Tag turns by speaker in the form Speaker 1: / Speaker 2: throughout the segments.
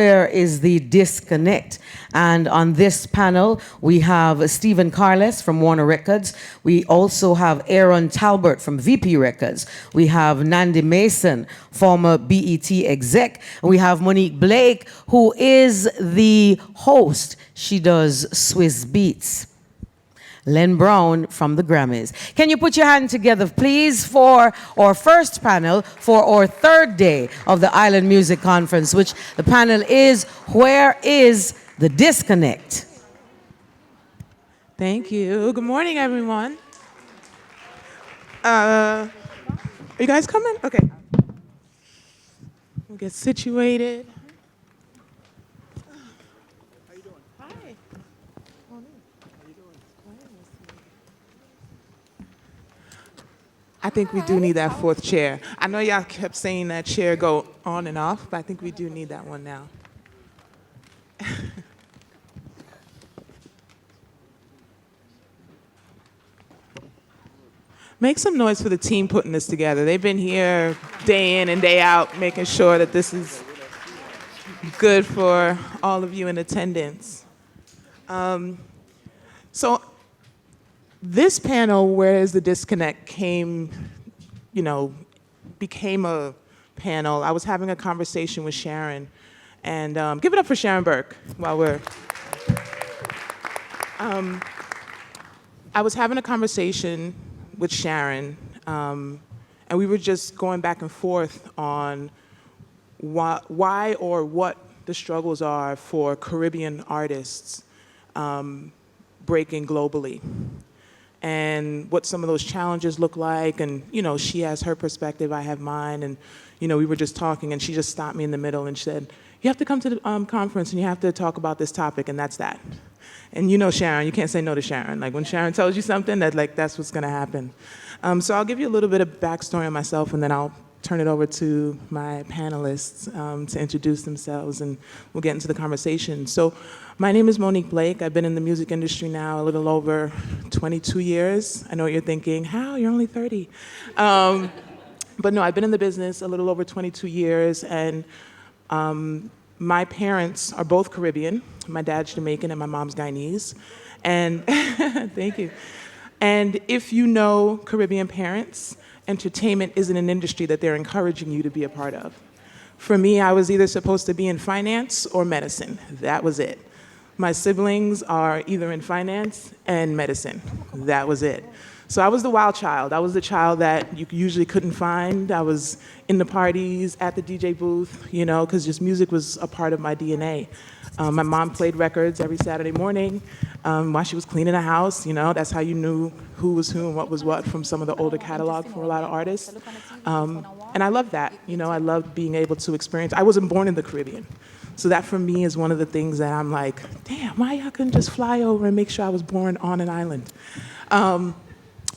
Speaker 1: where is the disconnect? And on this panel, we have Stephen Carles from Warner Records. We also have Aaron Talbert from VP Records. We have Nandi Mason, former BET exec. And we have Monique Blake, who is the host. She does Swiss Beats. Len Brown from the Grammys. Can you put your hand together, please, for our first panel for our third day of the Island Music Conference, which the panel is, Where is the Disconnect?
Speaker 2: Thank you. Good morning, everyone. Are you guys coming? Okay. We'll get situated. I think we do need that fourth chair. I know y'all kept saying that chair go on and off, but I think we do need that one now. Make some noise for the team putting this together. They've been here day in and day out, making sure that this is good for all of you in attendance. So this panel, Where is the Disconnect, became a panel. I was having a conversation with Sharon, and give it up for Sharon Burke while we're. I was having a conversation with Sharon, and we were just going back and forth on why or what the struggles are for Caribbean artists breaking globally, and what some of those challenges look like. And she has her perspective, I have mine, and we were just talking, and she just stopped me in the middle and she said, "You have to come to the conference and you have to talk about this topic," and that's that. And Sharon, you can't say no to Sharon. Like when Sharon tells you something, that's what's gonna happen. So I'll give you a little bit of backstory on myself, and then I'll turn it over to my panelists to introduce themselves, and we'll get into the conversation. So my name is Monique Blake. I've been in the music industry now a little over 22 years. I know what you're thinking, how? You're only 30. But no, I've been in the business a little over 22 years, and my parents are both Caribbean. My dad's Jamaican and my mom's Guyanese. And thank you. And if you know Caribbean parents, entertainment isn't an industry that they're encouraging you to be a part of. For me, I was either supposed to be in finance or medicine. That was it. My siblings are either in finance and medicine. That was it. So I was the wild child. I was the child that you usually couldn't find. I was in the parties, at the DJ booth, because just music was a part of my DNA. My mom played records every Saturday morning while she was cleaning the house. That's how you knew who was who and what was what from some of the older catalog for a lot of artists. And I love that. I loved being able to experience. I wasn't born in the Caribbean. So that for me is one of the things that I'm like, damn, why y'all couldn't just fly over and make sure I was born on an island?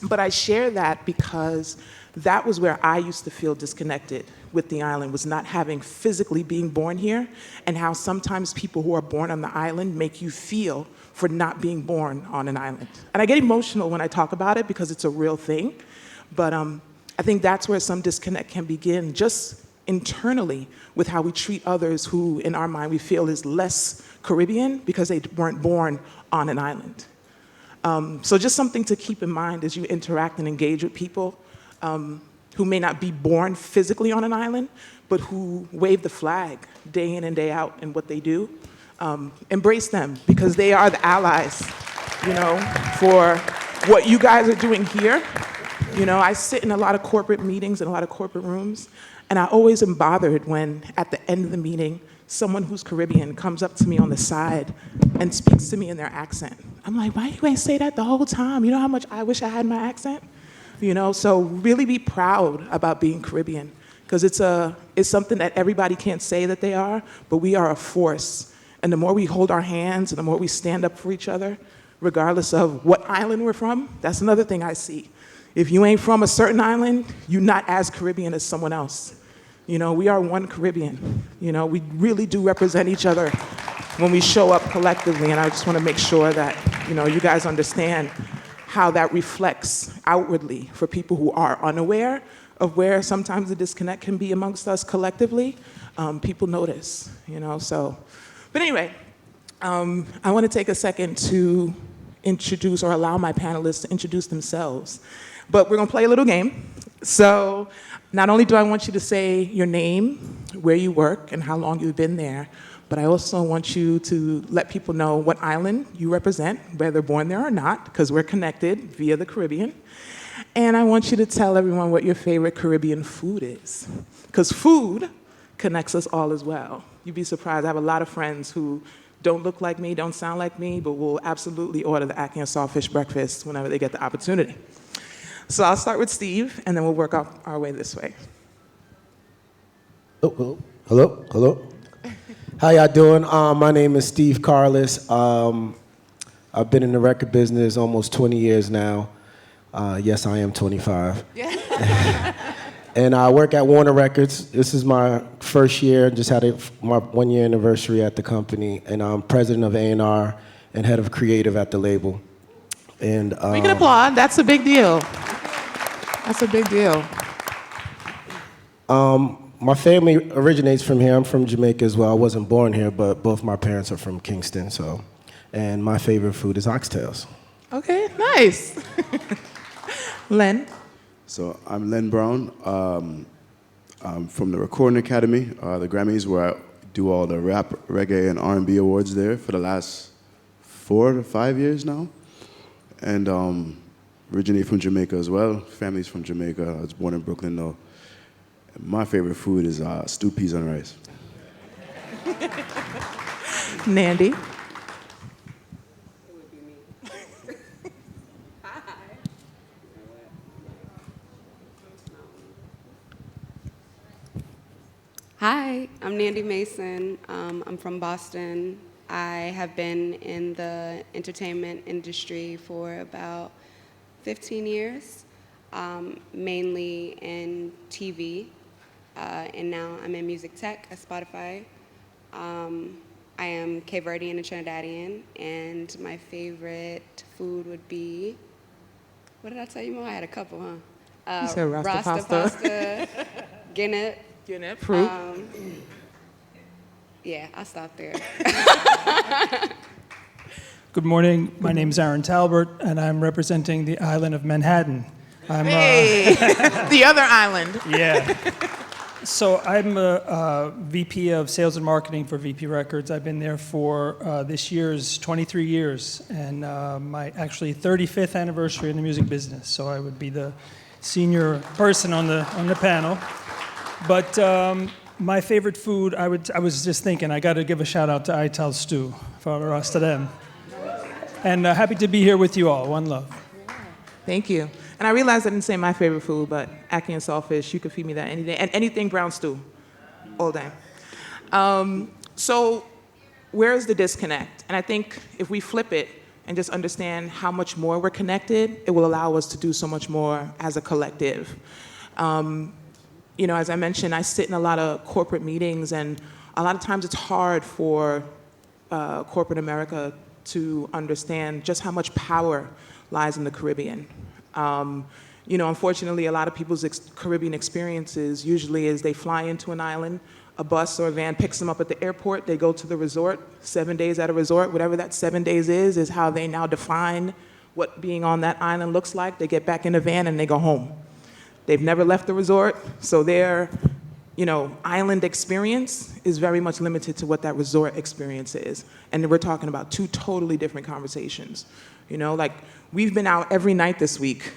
Speaker 2: But I share that because that was where I used to feel disconnected with the island, was not having physically being born here, and how sometimes people who are born on the island make you feel for not being born on an island. And I get emotional when I talk about it because it's a real thing, but I think that's where some disconnect can begin, just internally with how we treat others who, in our mind, we feel is less Caribbean because they weren't born on an island. So just something to keep in mind as you interact and engage with people who may not be born physically on an island, but who wave the flag day in and day out in what they do. Embrace them, because they are the allies, for what you guys are doing here. I sit in a lot of corporate meetings and a lot of corporate rooms, and I always am bothered when, at the end of the meeting, someone who's Caribbean comes up to me on the side and speaks to me in their accent. I'm like, why you ain't say that the whole time? You know how much I wish I had my accent? So really be proud about being Caribbean, because it's something that everybody can't say that they are, but we are a force. And the more we hold our hands and the more we stand up for each other, regardless of what island we're from, that's another thing I see. If you ain't from a certain island, you're not as Caribbean as someone else. We are one Caribbean. We really do represent each other when we show up collectively, and I just want to make sure that, you guys understand how that reflects outwardly for people who are unaware of where sometimes the disconnect can be amongst us collectively, people notice, so. But anyway, I want to take a second to introduce or allow my panelists to introduce themselves. But we're going to play a little game. So not only do I want you to say your name, where you work, and how long you've been there, but I also want you to let people know what island you represent, whether born there or not, because we're connected via the Caribbean. And I want you to tell everyone what your favorite Caribbean food is, because food connects us all as well. You'd be surprised. I have a lot of friends who don't look like me, don't sound like me, but will absolutely order the ackee and saltfish breakfast whenever they get the opportunity. So I'll start with Steve, and then we'll work our way this way.
Speaker 3: Oh, hello. How y'all doing? My name is Steve Carless. I've been in the record business almost 20 years now. Yes, I am 25. And I work at Warner Records. This is my first year, just had my 1 year anniversary at the company, and I'm president of A&R and head of creative at the label. And
Speaker 2: we can applaud. That's a big deal. That's a big deal.
Speaker 3: My family originates from here. I'm from Jamaica as well. I wasn't born here, but both my parents are from Kingston. So, and my favorite food is oxtails.
Speaker 2: Okay, nice. Len.
Speaker 4: So I'm Len Brown. I'm from the Recording Academy, the Grammys, where I do all the rap, reggae, and R&B awards there for the last 4 to 5 years now. And originally from Jamaica as well. Family's from Jamaica. I was born in Brooklyn, though. My favorite food is stewed peas and rice.
Speaker 2: Nandy.
Speaker 5: Hi, I'm Nandy Mason. I'm from Boston. I have been in the entertainment industry for about 15 years, mainly in TV, and now I'm in music tech at Spotify. I am Cape Verdean and Trinidadian, and my favorite food would be, what did I tell you, Mo? I had a couple, huh?
Speaker 2: You said Rasta
Speaker 5: pasta, Guinness.
Speaker 2: Guinea, fruit.
Speaker 5: Yeah, I'll stop there.
Speaker 6: Good morning. My name is Aaron Talbert, and I'm representing the island of Manhattan.
Speaker 2: Hey, the other island.
Speaker 6: Yeah. So I'm a VP of Sales and Marketing for VP Records. I've been there for this year's 23 years, and my actually 35th anniversary in the music business. So I would be the senior person on the panel. But my favorite food, I was just thinking, I got to give a shout out to Ital Stew for us to them. And happy to be here with you all. One love.
Speaker 2: Thank you. And I realized I didn't say my favorite food, but ackee and saltfish, you could feed me that any day. And anything brown stew, all day. So where is the disconnect? And I think if we flip it and just understand how much more we're connected, it will allow us to do so much more as a collective. As I mentioned, I sit in a lot of corporate meetings, and a lot of times it's hard for corporate America to understand just how much power lies in the Caribbean. Unfortunately, a lot of people's Caribbean experiences usually is they fly into an island, a bus or a van picks them up at the airport, they go to the resort, 7 days at a resort, whatever that 7 days is how they now define what being on that island looks like. They get back in the van and they go home. They've never left the resort, so their, island experience is very much limited to what that resort experience is. And we're talking about two totally different conversations. We've been out every night this week,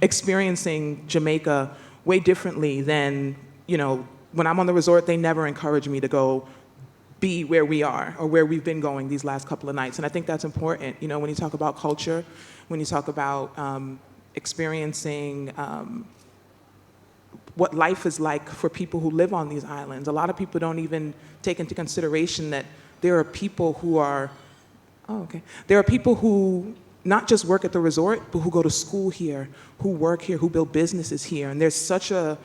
Speaker 2: experiencing Jamaica way differently than, when I'm on the resort, they never encourage me to go be where we are or where we've been going these last couple of nights. And I think that's important, when you talk about culture, when you talk about experiencing what life is like for people who live on these islands. A lot of people don't even take into consideration that there are people who there are people who not just work at the resort, but who go to school here, who work here, who build businesses here. And there's such a,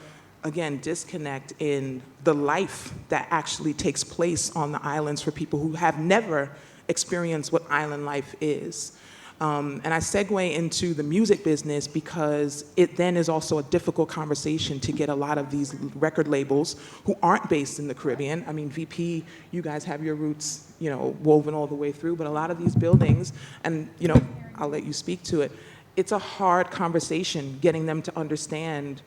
Speaker 2: again, disconnect in the life that actually takes place on the islands for people who have never experienced what island life is. And I segue into the music business because it then is also a difficult conversation to get a lot of these record labels who aren't based in the Caribbean. I mean, VP, you guys have your roots, woven all the way through, but a lot of these buildings, and, I'll let you speak to it, it's a hard conversation getting them to understand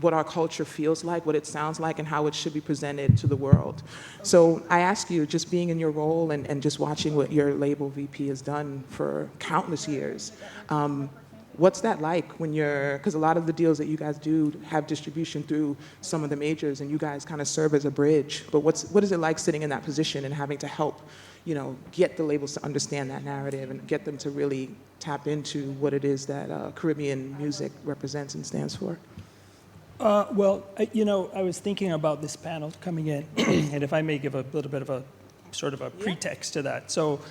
Speaker 2: what our culture feels like, what it sounds like, and how it should be presented to the world. So I ask you, just being in your role and just watching what your label VP has done for countless years, what's that like when because a lot of the deals that you guys do have distribution through some of the majors, and you guys kind of serve as a bridge. But what is it like sitting in that position and having to help, get the labels to understand that narrative and get them to really tap into what it is that Caribbean music represents and stands for?
Speaker 6: I was thinking about this panel coming in, and if I may give a little bit of a sort of a pretext to that. So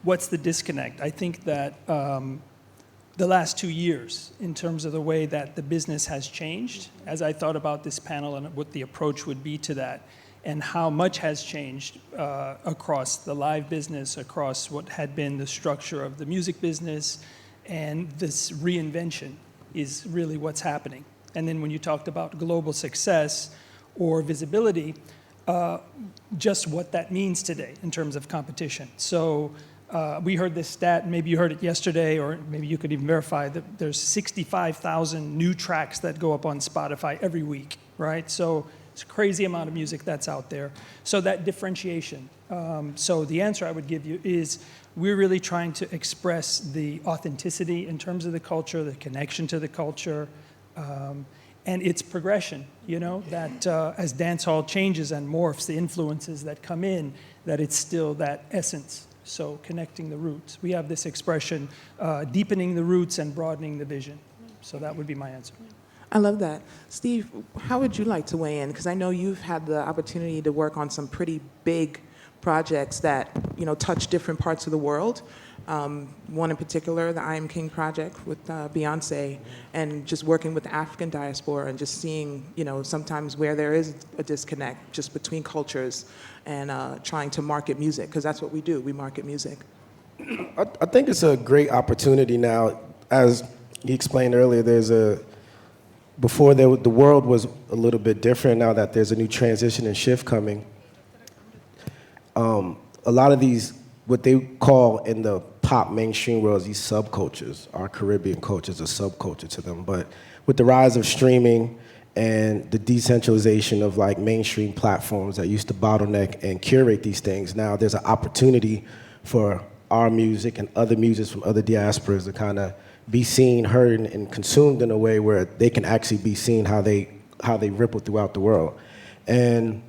Speaker 6: what's the disconnect? I think that the last 2 years, in terms of the way that the business has changed, as I thought about this panel and what the approach would be to that, and how much has changed across the live business, across what had been the structure of the music business, and this reinvention is really what's happening. And then when you talked about global success or visibility, just what that means today in terms of competition. So we heard this stat, maybe you heard it yesterday, or maybe you could even verify that there's 65,000 new tracks that go up on Spotify every week, right? So it's a crazy amount of music that's out there. So that differentiation. So the answer I would give you is we're really trying to express the authenticity in terms of the culture, the connection to the culture, and its progression, that as dancehall changes and morphs, the influences that come in, that it's still that essence. So connecting the roots. We have this expression, deepening the roots and broadening the vision. So that would be my answer.
Speaker 2: I love that. Steve, how would you like to weigh in? Because I know you've had the opportunity to work on some pretty big projects that, touch different parts of the world. One in particular, the I Am King project with Beyonce, and just working with the African diaspora and just seeing, sometimes where there is a disconnect just between cultures and trying to market music, because that's what we do, we market music.
Speaker 3: I think it's a great opportunity now. As he explained earlier, before the world was a little bit different. Now that there's a new transition and shift coming, a lot of these, what they call in the pop mainstream world, these subcultures, our Caribbean culture is a subculture to them. But with the rise of streaming and the decentralization of like mainstream platforms that used to bottleneck and curate these things, now there's an opportunity for our music and other musics from other diasporas to kind of be seen, heard, and consumed in a way where they can actually be seen how they ripple throughout the world. And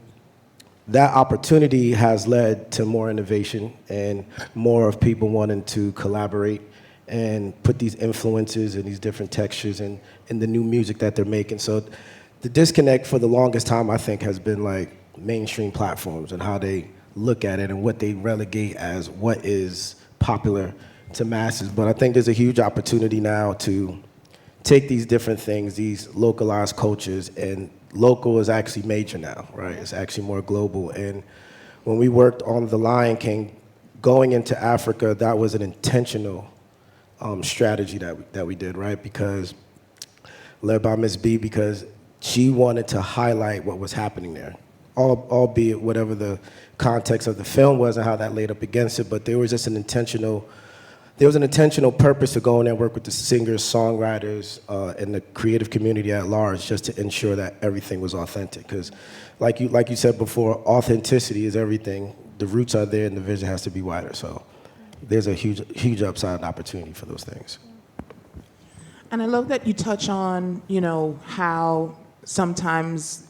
Speaker 3: that opportunity has led to more innovation and more of people wanting to collaborate and put these influences and these different textures in the new music that they're making. So the disconnect for the longest time, I think, has been like mainstream platforms and how they look at it and what they relegate as what is popular to masses. But I think there's a huge opportunity now to take these different things, these localized cultures, and local is actually major now, right? It's actually more global. And when we worked on The Lion King, going into Africa, that was an intentional strategy that we did, right? Because led by Miss B, because she wanted to highlight what was happening there, albeit whatever the context of the film was and how that laid up against it. But there was just an intentional purpose to go in there and work with the singers, songwriters, and the creative community at large, just to ensure that everything was authentic. Because, like you said before, authenticity is everything. The roots are there, and the vision has to be wider. So, there's a huge upside and opportunity for those things.
Speaker 2: And I love that you touch on, how sometimes,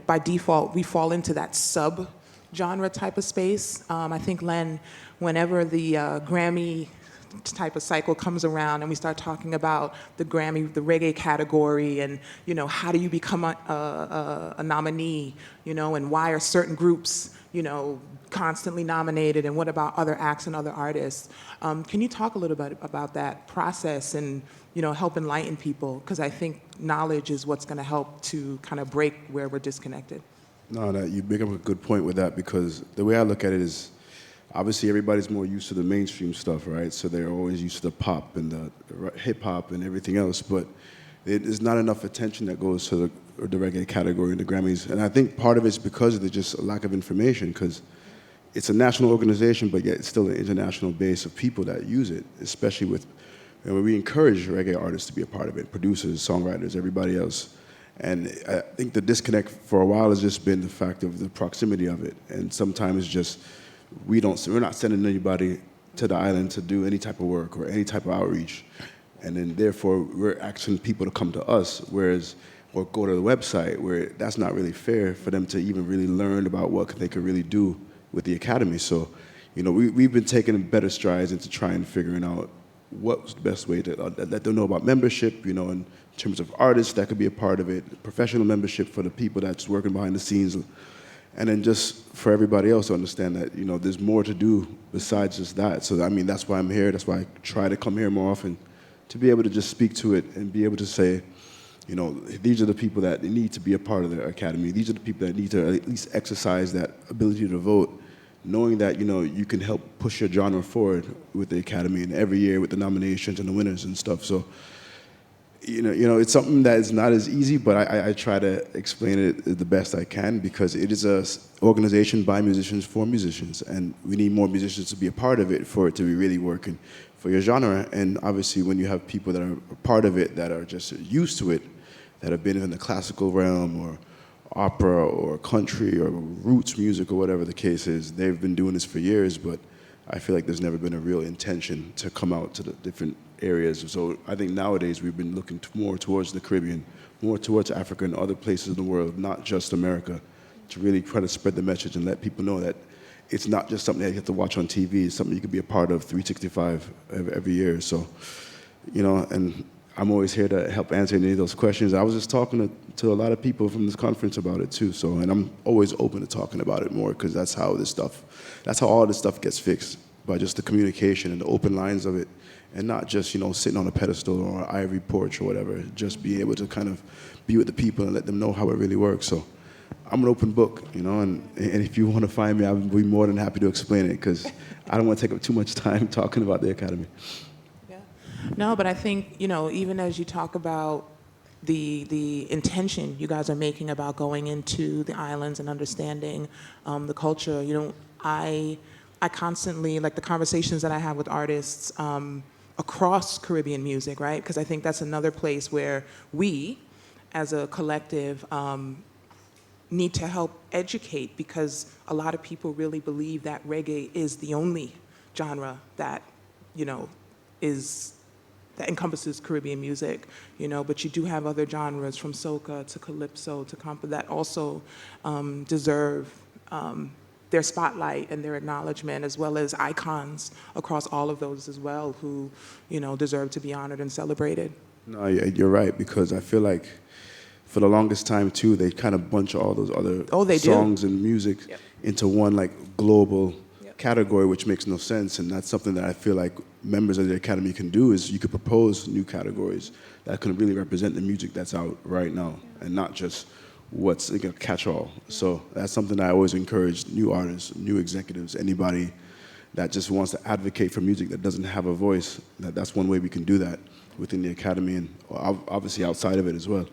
Speaker 2: by default, we fall into that sub-genre type of space. I think, Len, whenever the Grammy type of cycle comes around and we start talking about the reggae category and, how do you become a nominee, and why are certain groups, constantly nominated, and what about other acts and other artists? Can you talk a little bit about that process and, help enlighten people? Because I think knowledge is what's going to help to kind of break where we're disconnected.
Speaker 4: No, you bring up a good point with that, because the way I look at it is, obviously everybody's more used to the mainstream stuff, right? So they're always used to the pop and the hip hop and everything else, but there's not enough attention that goes to the reggae category in the Grammys. And I think part of it's because of the just lack of information, because it's a national organization, but yet it's still an international base of people that use it, especially with, we encourage reggae artists to be a part of it, producers, songwriters, everybody else. And I think the disconnect for a while has just been the fact of the proximity of it. And sometimes just, we're not sending anybody to the island to do any type of work or any type of outreach. And then therefore, we're asking people to come to us, or go to the website, where that's not really fair for them to even really learn about what they could really do with the Academy. So, we've been taking better strides into trying figuring out what's the best way to let them know about membership, in terms of artists that could be a part of it, professional membership for the people that's working behind the scenes, and then just for everybody else to understand that, there's more to do besides just that. So, that's why I'm here. That's why I try to come here more often, to be able to just speak to it and be able to say, these are the people that need to be a part of the Academy. These are the people that need to at least exercise that ability to vote, knowing that, you can help push your genre forward with the Academy, and every year with the nominations and the winners and stuff. So, it's something that is not as easy, but I try to explain it the best I can, because it is an organization by musicians for musicians, and we need more musicians to be a part of it for it to be really working for your genre. And obviously, when you have people that are a part of it that are just used to it, that have been in the classical realm or opera or country or roots music or whatever the case is, they've been doing this for years, but I feel like there's never been a real intention to come out to the different areas. So I think nowadays we've been looking more towards the Caribbean, more towards Africa and other places in the world, not just America, to really try to spread the message and let people know that it's not just something that you have to watch on TV, it's something you can be a part of 365 every year. So, and I'm always here to help answer any of those questions. I was just talking to a lot of people from this conference about it too. So, and I'm always open to talking about it more, because that's how all this stuff gets fixed, by just the communication and the open lines of it, and not just, sitting on a pedestal or an ivory porch or whatever. Just be able to kind of be with the people and let them know how it really works. So I'm an open book, and if you want to find me, I'll be more than happy to explain it, because I don't want to take up too much time talking about the Academy.
Speaker 2: No, but I think, even as you talk about the intention you guys are making about going into the islands and understanding the culture, I constantly, like the conversations that I have with artists across Caribbean music, right? Because I think that's another place where we, as a collective, need to help educate, because a lot of people really believe that reggae is the only genre that, that encompasses Caribbean music, but you do have other genres, from soca to calypso to compa, that also deserve their spotlight and their acknowledgement, as well as icons across all of those as well, who deserve to be honored and celebrated.
Speaker 4: No, you're right, because I feel like for the longest time too, they kind of bunch all those other songs and music into one global category, which makes no sense. And that's something that I feel like members of the Academy can do, is you could propose new categories that can really represent the music that's out right now, and not just what's a catch-all. So that's something that I always encourage new artists, new executives, anybody that just wants to advocate for music that doesn't have a voice. That's one way we can do that within the Academy, and obviously outside of it as well.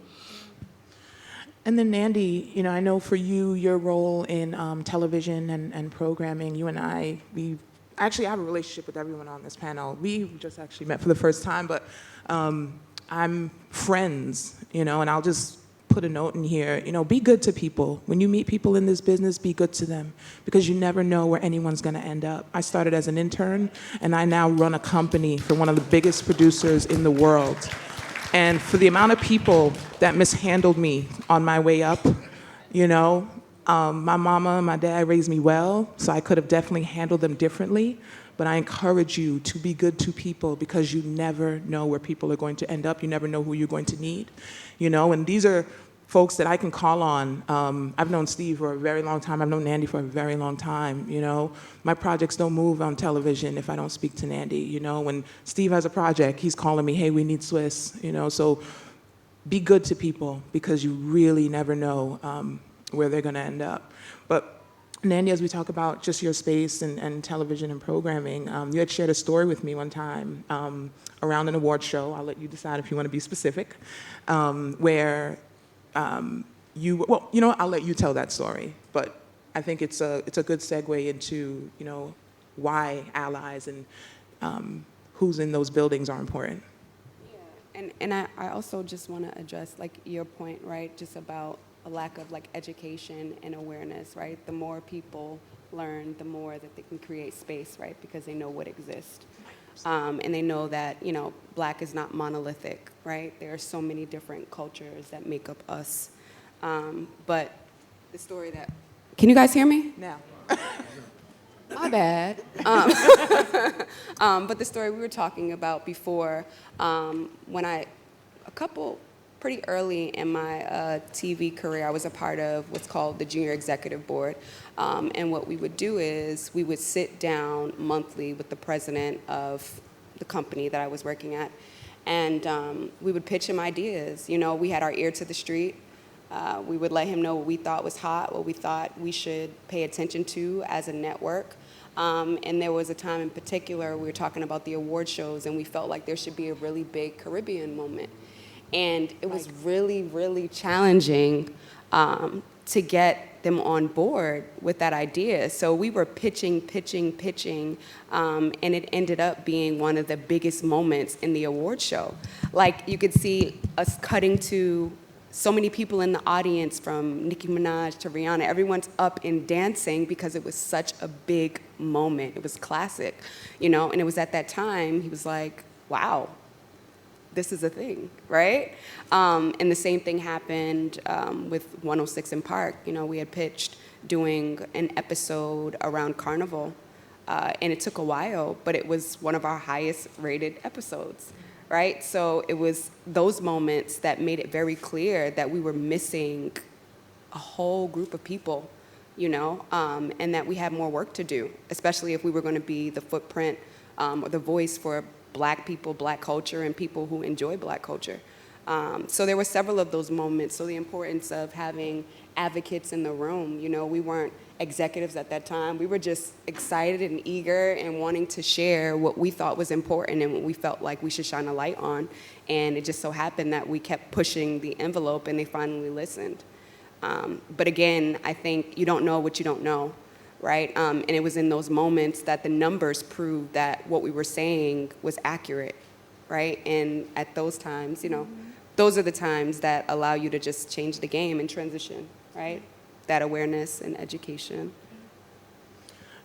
Speaker 2: And then Nandy, I know for you, your role in television and programming, you and I actually have a relationship with everyone on this panel. We just actually met for the first time, but I'm friends, and I'll just put a note in here, be good to people. When you meet people in this business, be good to them, because you never know where anyone's gonna end up. I started as an intern, and I now run a company for one of the biggest producers in the world. And for the amount of people that mishandled me on my way up, my mama and my dad raised me well, so I could have definitely handled them differently. But I encourage you to be good to people, because you never know where people are going to end up. You never know who you're going to need, and these are folks that I can call on. I've known Steve for a very long time. I've known Nandy for a very long time, My projects don't move on television if I don't speak to Nandy, When Steve has a project, he's calling me, hey, we need Swiss, So be good to people, because you really never know where they're gonna end up. But Nandy, as we talk about just your space and television and programming, you had shared a story with me one time around an award show. I'll let you decide if you want to be specific, where well, you know what, I'll let you tell that story. But I think it's a good segue into, you know, why allies and who's in those buildings are important.
Speaker 5: Yeah, and I also just want to address like your point, right, just about a lack of like education and awareness, right? The more people learn, the more that they can create space, right? Because they know what exists. And they know that, you know, Black is not monolithic, right? There are so many different cultures that make up us. But the story that, can you guys hear me?
Speaker 2: Now.
Speaker 5: My bad. But the story we were talking about before, when pretty early in my TV career, I was a part of what's called the Junior Executive Board. And what we would do is we would sit down monthly with the president of the company that I was working at, and we would pitch him ideas. You know, we had our ear to the street. We would let him know what we thought was hot, what we thought we should pay attention to as a network. And there was a time in particular we were talking about the award shows, and we felt like there should be a really big Caribbean moment. And it was really, really challenging to get them on board with that idea. So we were pitching, and it ended up being one of the biggest moments in the award show. Like, you could see us cutting to so many people in the audience, from Nicki Minaj to Rihanna. Everyone's up and dancing because it was such a big moment. It was classic, you know? And it was at that time he was like, wow, this is a thing, right? And the same thing happened with 106 in Park. You know, we had pitched doing an episode around Carnival, and it took a while, but it was one of our highest rated episodes, right? So it was those moments that made it very clear that we were missing a whole group of people, you know, and that we had more work to do, especially if we were going to be the footprint or the voice for Black people, Black culture, and people who enjoy Black culture. So there were several of those moments. So the importance of having advocates in the room, you know, we weren't executives at that time. We were just excited and eager and wanting to share what we thought was important and what we felt like we should shine a light on. And it just so happened that we kept pushing the envelope, and they finally listened. But again, I think you don't know what you don't know, right? And it was in those moments that the numbers proved that what we were saying was accurate, right? And at those times, you know, those are the times that allow you to just change the game and transition, right? That awareness and education.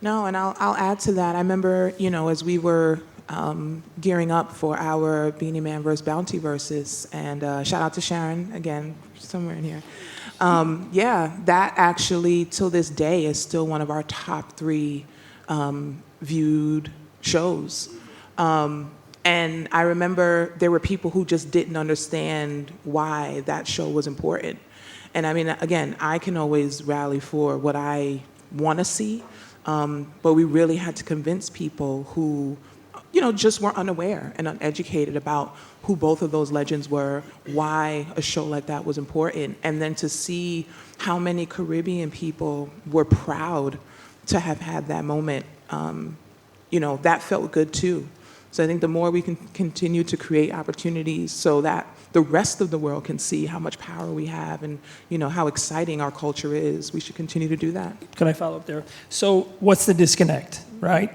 Speaker 2: No, and I'll add to that. I remember, you know, as we were gearing up for our Beanie Man vs. Bounty versus, and shout out to Sharon again, somewhere in here. Yeah, that actually, till this day, is still one of our top 3 viewed shows. And I remember there were people who just didn't understand why that show was important. And I mean, again, I can always rally for what I want to see, but we really had to convince people who, you know, just were unaware and uneducated about who both of those legends were, why a show like that was important, and then to see how many Caribbean people were proud to have had that moment, you know, that felt good too. So I think the more we can continue to create opportunities so that the rest of the world can see how much power we have and, you know, how exciting our culture is, we should continue to do that.
Speaker 6: Can I follow up there? So what's the disconnect, right?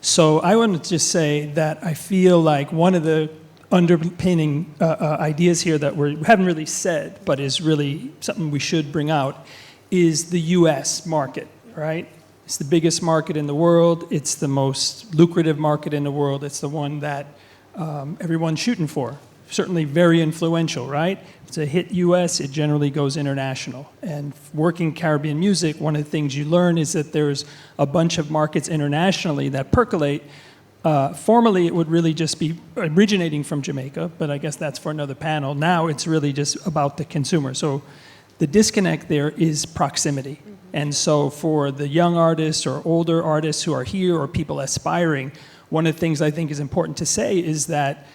Speaker 6: So I want to just say that I feel like one of the underpinning ideas here that we haven't really said, but is really something we should bring out, is the U.S. market, right? It's the biggest market in the world. It's the most lucrative market in the world. It's the one that everyone's shooting for. Certainly very influential, right? If it's a hit U.S., it generally goes international. And working Caribbean music, one of the things you learn is that there's a bunch of markets internationally that percolate. Formerly, it would really just be originating from Jamaica, but I guess that's for another panel. Now it's really just about the consumer. So the disconnect there is proximity. And so for the young artists or older artists who are here or people aspiring, one of the things I think is important to say is that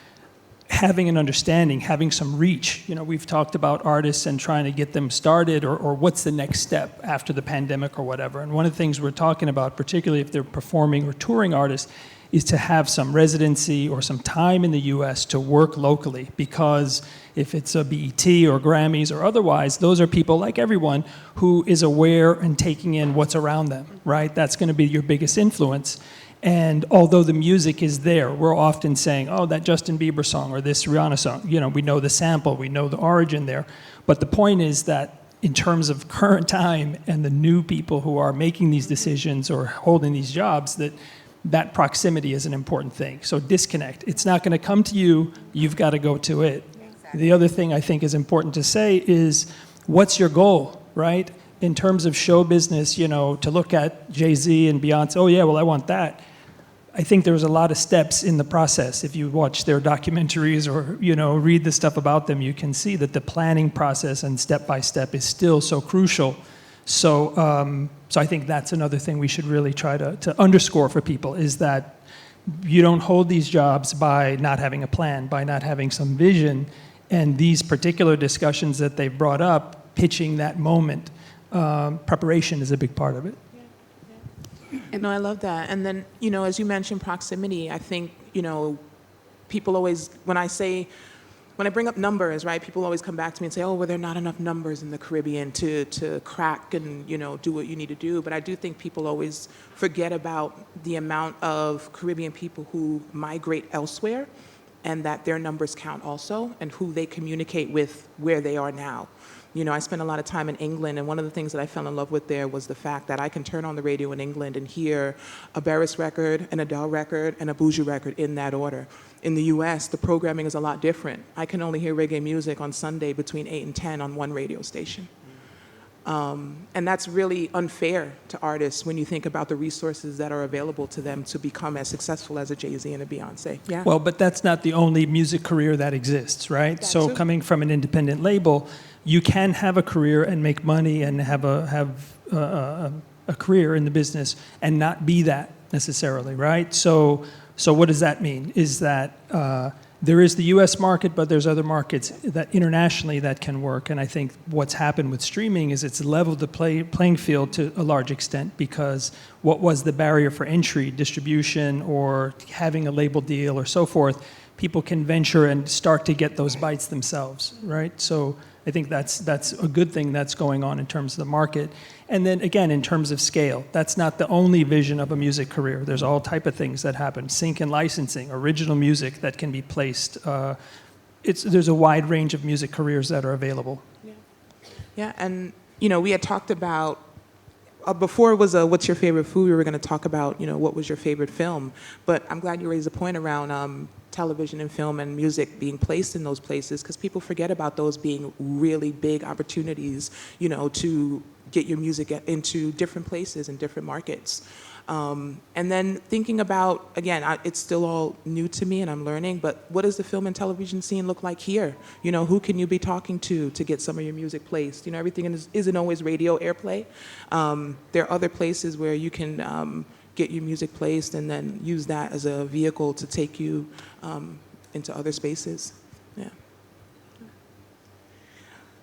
Speaker 6: having an understanding, having some reach. You know, we've talked about artists and trying to get them started, or what's the next step after the pandemic or whatever. And one of the things we're talking about, particularly if they're performing or touring artists, is to have some residency or some time in the US to work locally, because if it's a BET or Grammys or otherwise, those are people like everyone who is aware and taking in what's around them, right? That's going to be your biggest influence. And although the music is there, we're often saying, oh, that Justin Bieber song or this Rihanna song, you know, we know the sample, we know the origin there. But the point is that in terms of current time and the new people who are making these decisions or holding these jobs, that proximity is an important thing. So disconnect. It's not going to come to you, you've got to go to it. Exactly. The other thing I think is important to say is, what's your goal, right? In terms of show business, you know, to look at Jay-Z and Beyonce, oh yeah, well, I want that. I think there was a lot of steps in the process. If you watch their documentaries or, you know, read the stuff about them, you can see that the planning process and step by step is still so crucial. So I think that's another thing we should really try to underscore for people, is that you don't hold these jobs by not having a plan, by not having some vision. And these particular discussions that they've brought up, pitching that moment, preparation is a big part of it.
Speaker 2: No, I love that. And then, you know, as you mentioned proximity, I think, you know, people always, when I bring up numbers, right, people always come back to me and say, oh, well, there are not enough numbers in the Caribbean to crack and, you know, do what you need to do. But I do think people always forget about the amount of Caribbean people who migrate elsewhere, and that their numbers count also, and who they communicate with where they are now. You know, I spent a lot of time in England, and one of the things that I fell in love with there was the fact that I can turn on the radio in England and hear a Barris record, an Adele record, and a Buju record in that order. In the US, the programming is a lot different. I can only hear reggae music on Sunday between 8 and 10 on one radio station. And that's really unfair to artists when you think about the resources that are available to them to become as successful as a Jay-Z and a Beyonce. Yeah.
Speaker 6: Well, but that's not the only music career that exists, right?
Speaker 2: That
Speaker 6: So
Speaker 2: too.
Speaker 6: coming from an independent label, you can have a career and make money and have a career in the business and not be that necessarily, right? So what does that mean? Is that there is the U.S. market, but there's other markets that internationally that can work. And I think what's happened with streaming is it's leveled the playing field to a large extent, because what was the barrier for entry, distribution, or having a label deal or so forth, people can venture and start to get those bites themselves, right? So I think that's a good thing that's going on in terms of the market. And then again, in terms of scale, that's not the only vision of a music career. There's all type of things that happen. Sync and licensing, original music that can be placed. There's a wide range of music careers that are available.
Speaker 2: Yeah, and, you know, we had talked about, before it was what's your favorite food, we were going to talk about, you know, what was your favorite film. But I'm glad you raised the point around television and film and music being placed in those places, because people forget about those being really big opportunities, you know, to get your music into different places and different markets. And then thinking about, again, it's still all new to me and I'm learning, but what does the film and television scene look like here? You know, who can you be talking to get some of your music placed? You know, everything isn't always radio airplay. There are other places where you can get your music placed and then use that as a vehicle to take you into other spaces. Yeah.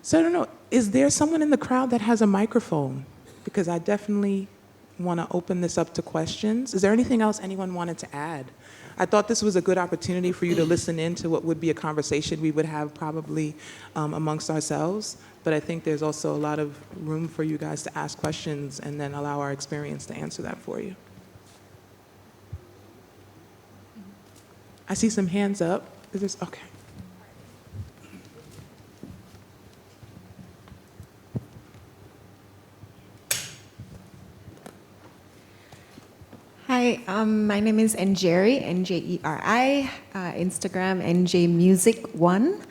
Speaker 2: So I don't know, is there someone in the crowd that has a microphone? Because I definitely want to open this up to questions. Is there anything else anyone wanted to add? I thought this was a good opportunity for you to listen in to what would be a conversation we would have probably amongst ourselves. But I think there's also a lot of room for you guys to ask questions and then allow our experience to answer that for you. I see some hands up. Is this okay?
Speaker 7: Hi, my name is Njeri, Njeri, Instagram NJMusic1.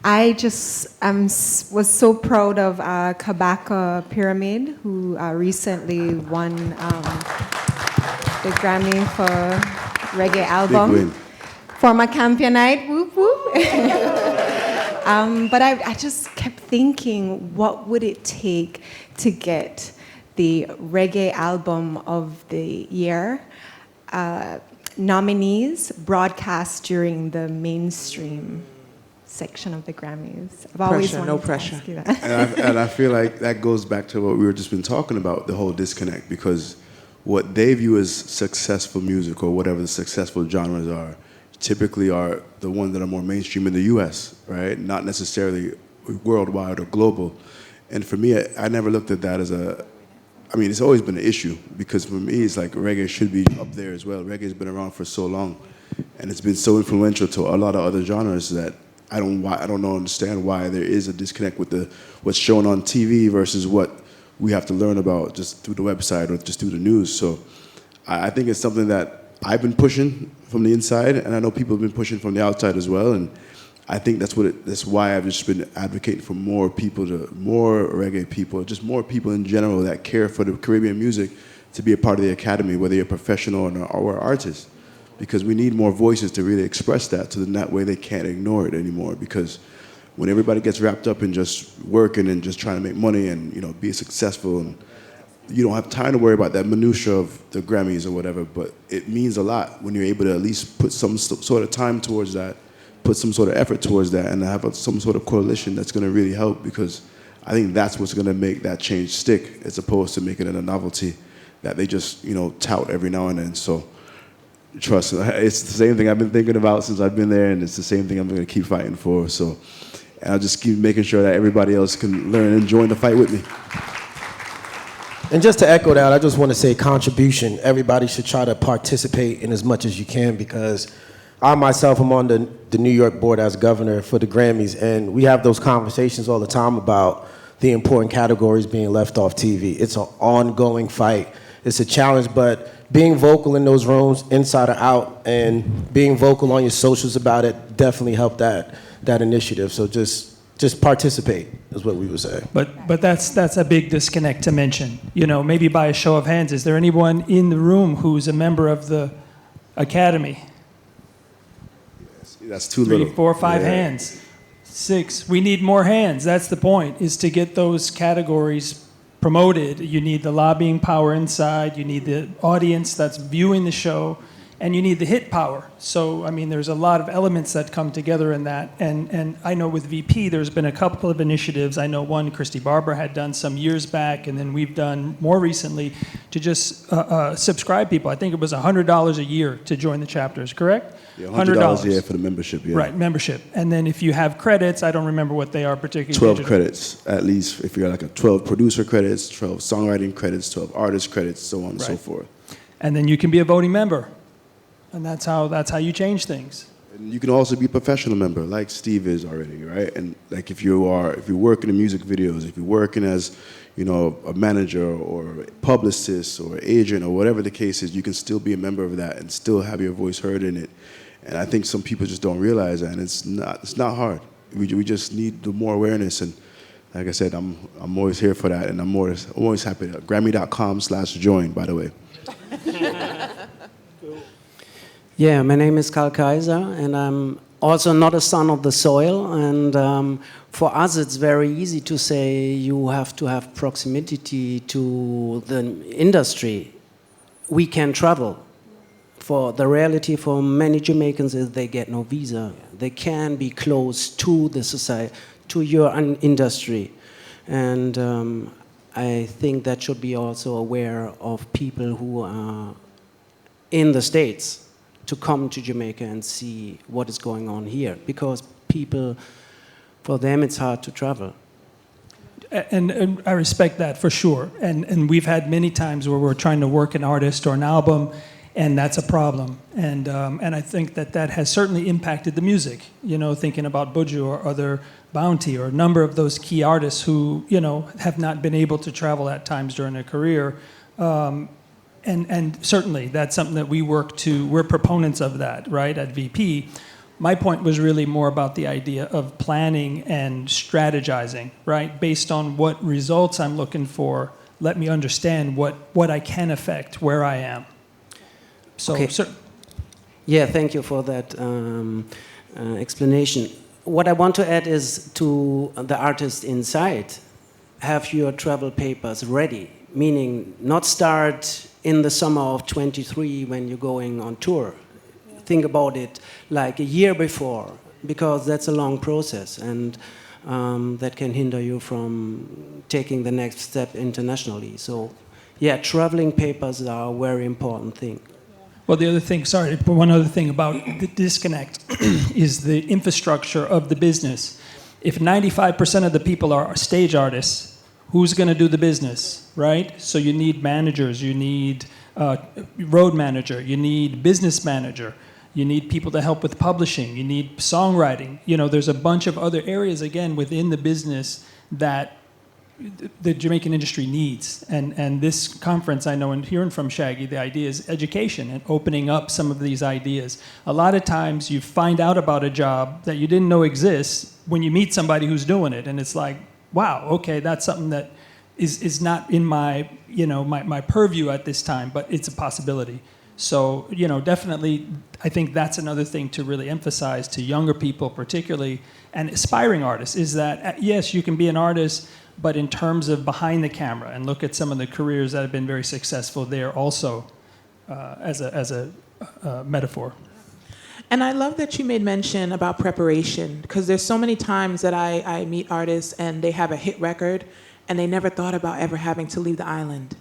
Speaker 7: I just was so proud of Kabaka Pyramid, who recently won the Grammy for Reggae Album.
Speaker 4: Big win.
Speaker 7: Former Campionite, whoop whoop. But I just kept thinking, what would it take to get the reggae album of the year? nominees broadcast during the mainstream section of the Grammys? I've always
Speaker 2: Pressure,
Speaker 7: wanted
Speaker 2: no
Speaker 7: to
Speaker 2: pressure.
Speaker 7: ask you that.
Speaker 4: And I feel like that goes back to what we were just been talking about, the whole disconnect, because what they view as successful music or whatever the successful genres are, typically are the ones that are more mainstream in the US, right? Not necessarily worldwide or global. And for me, I never looked at that as it's always been an issue, because for me, it's like reggae should be up there as well. Reggae's been around for so long, and it's been so influential to a lot of other genres that I don't understand why there is a disconnect with what's shown on TV versus what we have to learn about just through the website or just through the news. So I think it's something that I've been pushing from the inside, and I know people have been pushing from the outside as well. And I think that's why I've just been advocating for more reggae people, just more people in general that care for the Caribbean music to be a part of the Academy, whether you're a professional or an artist. Because we need more voices to really express that, so then that way they can't ignore it anymore. Because when everybody gets wrapped up in just working and just trying to make money and be successful, and you don't have time to worry about that minutia of the Grammys or whatever, but it means a lot when you're able to at least put some sort of time towards that, put some sort of effort towards that, and have some sort of coalition that's going to really help, because I think that's what's going to make that change stick, as opposed to making it a novelty that they just tout every now and then. So trust me, it's the same thing I've been thinking about since I've been there, and it's the same thing I'm going to keep fighting for. So, and I'll just keep making sure that everybody else can learn and join the fight with me.
Speaker 3: And just to echo that, I just want to say contribution. Everybody should try to participate in as much as you can, because I myself am on the New York board as governor for the Grammys, and we have those conversations all the time about the important categories being left off TV. It's an ongoing fight. It's a challenge, but being vocal in those rooms, inside or out, and being vocal on your socials about it definitely helped that initiative. So just participate is what we would say.
Speaker 6: But that's a big disconnect to mention. Maybe by a show of hands, is there anyone in the room who's a member of the Academy?
Speaker 4: That's too
Speaker 6: 3,
Speaker 4: little.
Speaker 6: 4, 5 hands. 6. We need more hands. That's the point, is to get those categories promoted. You need the lobbying power inside, you need the audience that's viewing the show, and you need the hit power. So, there's a lot of elements that come together in that. And I know with VP, there's been a couple of initiatives. I know one Christy Barber had done some years back, and then we've done more recently to just subscribe people. I think it was $100 a year to join the chapters, correct?
Speaker 4: Yeah, $100 a year for the membership, yeah.
Speaker 6: Right, membership. And then if you have credits, I don't remember what they are particularly.
Speaker 4: 12 credits, at least, if you're like 12 producer credits, 12 songwriting credits, 12 artist credits, so on and so forth.
Speaker 6: And then you can be a voting member. And that's how you change things.
Speaker 4: And you can also be a professional member, like Steve is already, right? And like if you're working in music videos, if you're working as, a manager or a publicist or agent or whatever the case is, you can still be a member of that and still have your voice heard in it. And I think some people just don't realize that, and it's not hard. We just need the more awareness, and like I said, I'm always here for that, and I'm always happy. Grammy.com/join, by the way.
Speaker 8: Yeah, my name is Karl Kaiser, and I'm also not a son of the soil. And for us, it's very easy to say you have to have proximity to the industry. We can travel. For the reality for many Jamaicans is they get no visa. They can be close to the society, to your industry. And I think that should be also aware of people who are in the States, to come to Jamaica and see what is going on here, because people, for them, it's hard to travel.
Speaker 6: And I respect that for sure. And we've had many times where we're trying to work an artist or an album, and that's a problem. And I think that has certainly impacted the music. Thinking about Buju or other Bounty or a number of those key artists who have not been able to travel at times during their career. And certainly that's something that we're proponents of that, right, at VP. My point was really more about the idea of planning and strategizing, right, based on what results I'm looking for. Let me understand what I can affect, where I am. So,
Speaker 8: okay. Yeah, thank you for that explanation. What I want to add is to the artist inside, have your travel papers ready, meaning not start in the summer of 23 when you're going on tour. think about it like a year before, because that's a long process, and that can hinder you from taking the next step internationally. So, yeah, traveling papers are a very important thing.
Speaker 6: Well, the other thing, sorry, but one other thing about the disconnect is the infrastructure of the business. If 95% of the people are stage artists, who's going to do the business, right? So you need managers, you need road manager, you need business manager, you need people to help with publishing, you need songwriting. You know, there's a bunch of other areas, again, within the business that the Jamaican industry needs. And this conference, I know, and hearing from Shaggy, the idea is education and opening up some of these ideas. A lot of times you find out about a job that you didn't know exists when you meet somebody who's doing it. And it's like, wow, okay, that's something that is not in my, you know, my purview at this time, but it's a possibility. So, you know, definitely, I think that's another thing to really emphasize to younger people particularly, and aspiring artists, is that, yes, you can be an artist, but in terms of behind the camera, and look at some of the careers that have been very successful there also, as a metaphor.
Speaker 2: And I love that you made mention about preparation, because there's so many times that I meet artists and they have a hit record and they never thought about ever having to leave the island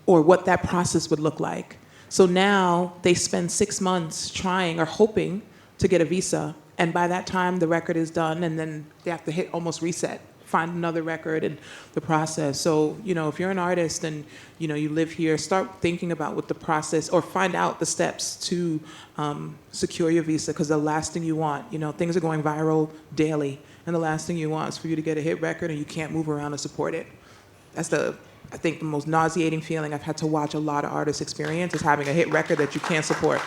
Speaker 2: or what that process would look like. So now they spend 6 months trying or hoping to get a visa, and by that time the record is done, and then they have to hit almost reset, find another record, and the process. So, you know, if you're an artist and, you know, you live here, start thinking about what the process, or find out the steps to secure your visa, because the last thing you want, you know, things are going viral daily, and the last thing you want is for you to get a hit record and you can't move around and support it. That's I think the most nauseating feeling I've had to watch a lot of artists experience, is having a hit record that you can't support.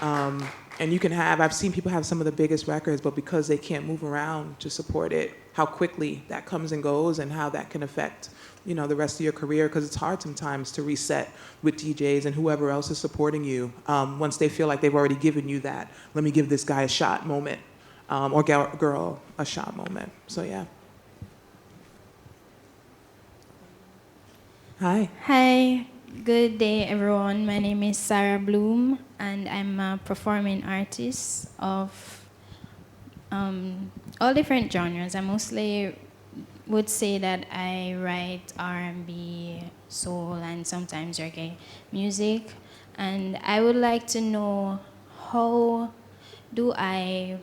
Speaker 2: And you can have, I've seen people have some of the biggest records, but because they can't move around to support it, how quickly that comes and goes, and how that can affect, you know, the rest of your career, because it's hard sometimes to reset with DJs and whoever else is supporting you once they feel like they've already given you that, let me give this guy a shot moment, or girl a shot moment. So yeah. Hi.
Speaker 9: Hi, good day everyone. My name is Sarah Bloom, and I'm a performing artist of all different genres. I mostly would say that I write R&B, soul, and sometimes reggae music. And I would like to know, how do I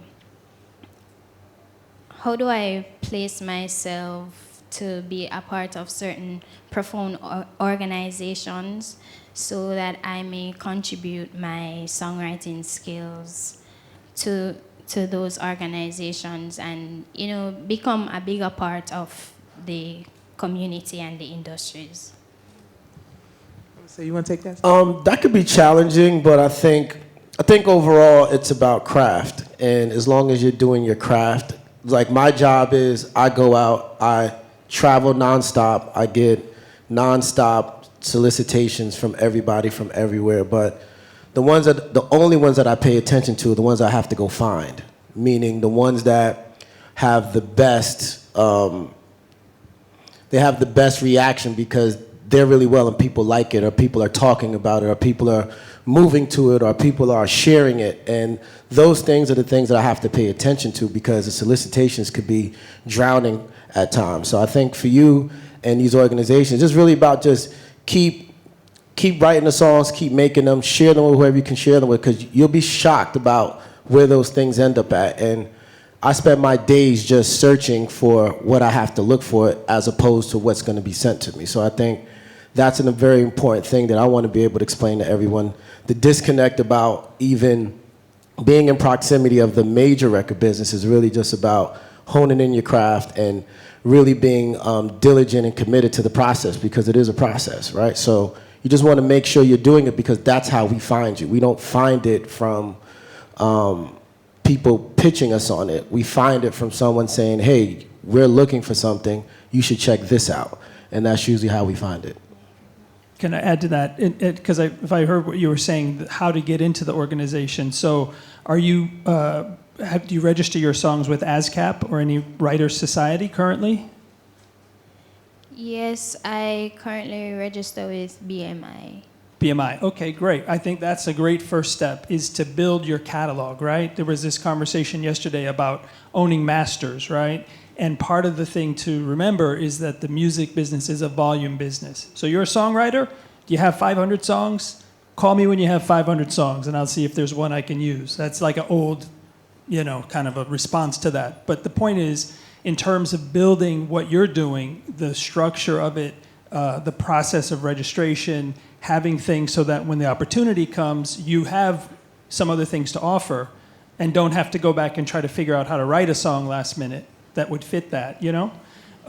Speaker 9: place myself to be a part of certain profound organizations so that I may contribute my songwriting skills to those organizations, and, you know, become a bigger part of the community and the industries.
Speaker 2: So you want to take that?
Speaker 3: That could be challenging, but I think overall it's about craft. And as long as you're doing your craft, like my job is, I go out, I travel nonstop, I get nonstop solicitations from everybody from everywhere, but the only ones that I pay attention to are the ones I have to go find, meaning the ones that have the best, they have the best reaction because they're really well and people like it, or people are talking about it, or people are moving to it, or people are sharing it. And those things are the things that I have to pay attention to, because the solicitations could be drowning at times. So I think for you and these organizations, it's really about just keep writing the songs, keep making them, share them with whoever you can share them with, because you'll be shocked about where those things end up at. And I spend my days just searching for what I have to look for as opposed to what's going to be sent to me. So I think that's a very important thing that I want to be able to explain to everyone. The disconnect about even being in proximity of the major record business is really just about honing in your craft and really being diligent and committed to the process, because it is a process, right? So you just want to make sure you're doing it, because that's how we find you. We don't find it from people pitching us on it. We find it from someone saying, hey, we're looking for something, you should check this out. And that's usually how we find it.
Speaker 6: Can I add to that? Because if I heard what you were saying, how to get into the organization. So are you, do you register your songs with ASCAP or any Writers Society currently?
Speaker 9: Yes, I currently register with BMI.
Speaker 6: BMI. Okay, great. I think that's a great first step, is to build your catalog, right? There was this conversation yesterday about owning masters, right? And part of the thing to remember is that the music business is a volume business. So you're a songwriter, do you have 500 songs? Call me when you have 500 songs and I'll see if there's one I can use. That's like an old, kind of a response to that. But the point is, in terms of building what you're doing, the structure of it, the process of registration, having things so that when the opportunity comes, you have some other things to offer and don't have to go back and try to figure out how to write a song last minute that would fit that,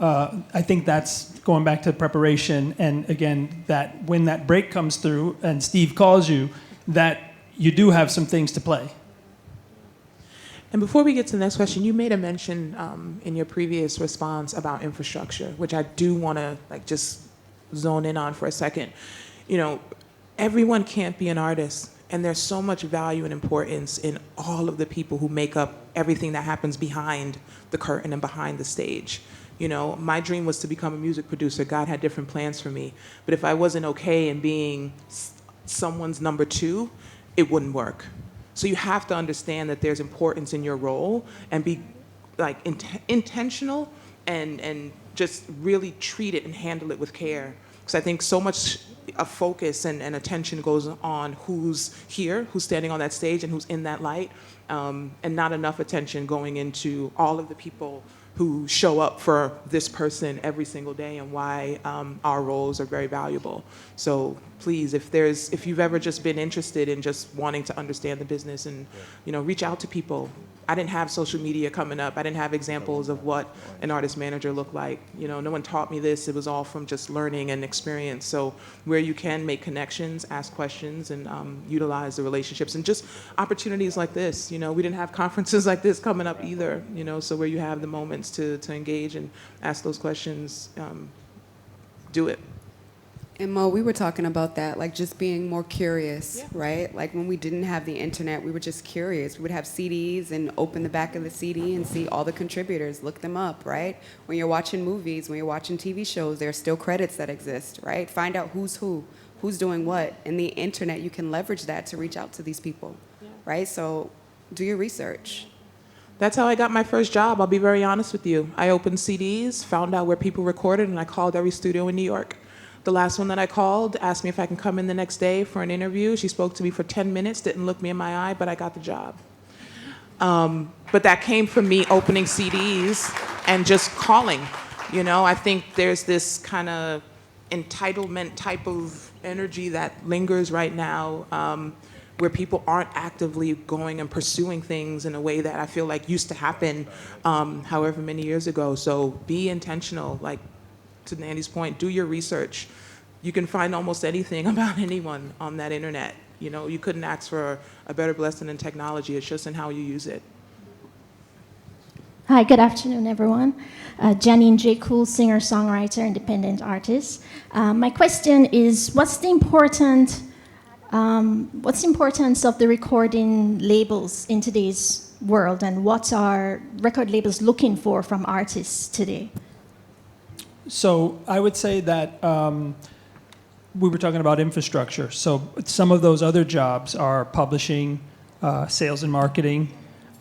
Speaker 6: I think that's going back to preparation, and again, that when that break comes through and Steve calls you, that you do have some things to play.
Speaker 2: And before we get to the next question, you made a mention in your previous response about infrastructure, which I do want to just zone in on for a second. Everyone can't be an artist, and there's so much value and importance in all of the people who make up everything that happens behind the curtain and behind the stage. My dream was to become a music producer. God had different plans for me. But if I wasn't okay in being someone's number two, it wouldn't work. So you have to understand that there's importance in your role and be intentional and just really treat it and handle it with care. Because I think so much of focus and attention goes on who's here, who's standing on that stage and who's in that light, and not enough attention going into all of the people who show up for this person every single day and why our roles are very valuable. So please, if you've ever just been interested in just wanting to understand the business and reach out to people. I didn't have social media coming up. I didn't have examples of what an artist manager looked like. No one taught me this. It was all from just learning and experience. So where you can make connections, ask questions, and utilize the relationships. And just opportunities like this. We didn't have conferences like this coming up either. So where you have the moments to engage and ask those questions, do it.
Speaker 5: And Mo, we were talking about that, just being more curious, right? Like when we didn't have the internet, we were just curious. We would have CDs and open the back of the CD and see all the contributors, look them up, right? When you're watching movies, when you're watching TV shows, there are still credits that exist, right? Find out who's doing what. In the internet, you can leverage that to reach out to these people, right? So do your research.
Speaker 2: That's how I got my first job, I'll be very honest with you. I opened CDs, found out where people recorded, and I called every studio in New York. The last one that I called asked me if I can come in the next day for an interview. She spoke to me for 10 minutes, didn't look me in my eye, but I got the job. But that came from me opening CDs and just calling. I think there's this kind of entitlement type of energy that lingers right now, where people aren't actively going and pursuing things in a way that I feel like used to happen however many years ago. So be intentional, to Nandy's point, do your research. You can find almost anything about anyone on that internet. You couldn't ask for a better blessing in technology. It's just in how you use it.
Speaker 10: Hi, good afternoon, everyone. Janine J. Cool, singer, songwriter, independent artist. My question is, what's the importance of the recording labels in today's world, and what are record labels looking for from artists today?
Speaker 6: So I would say that we were talking about infrastructure. So some of those other jobs are publishing, sales and marketing,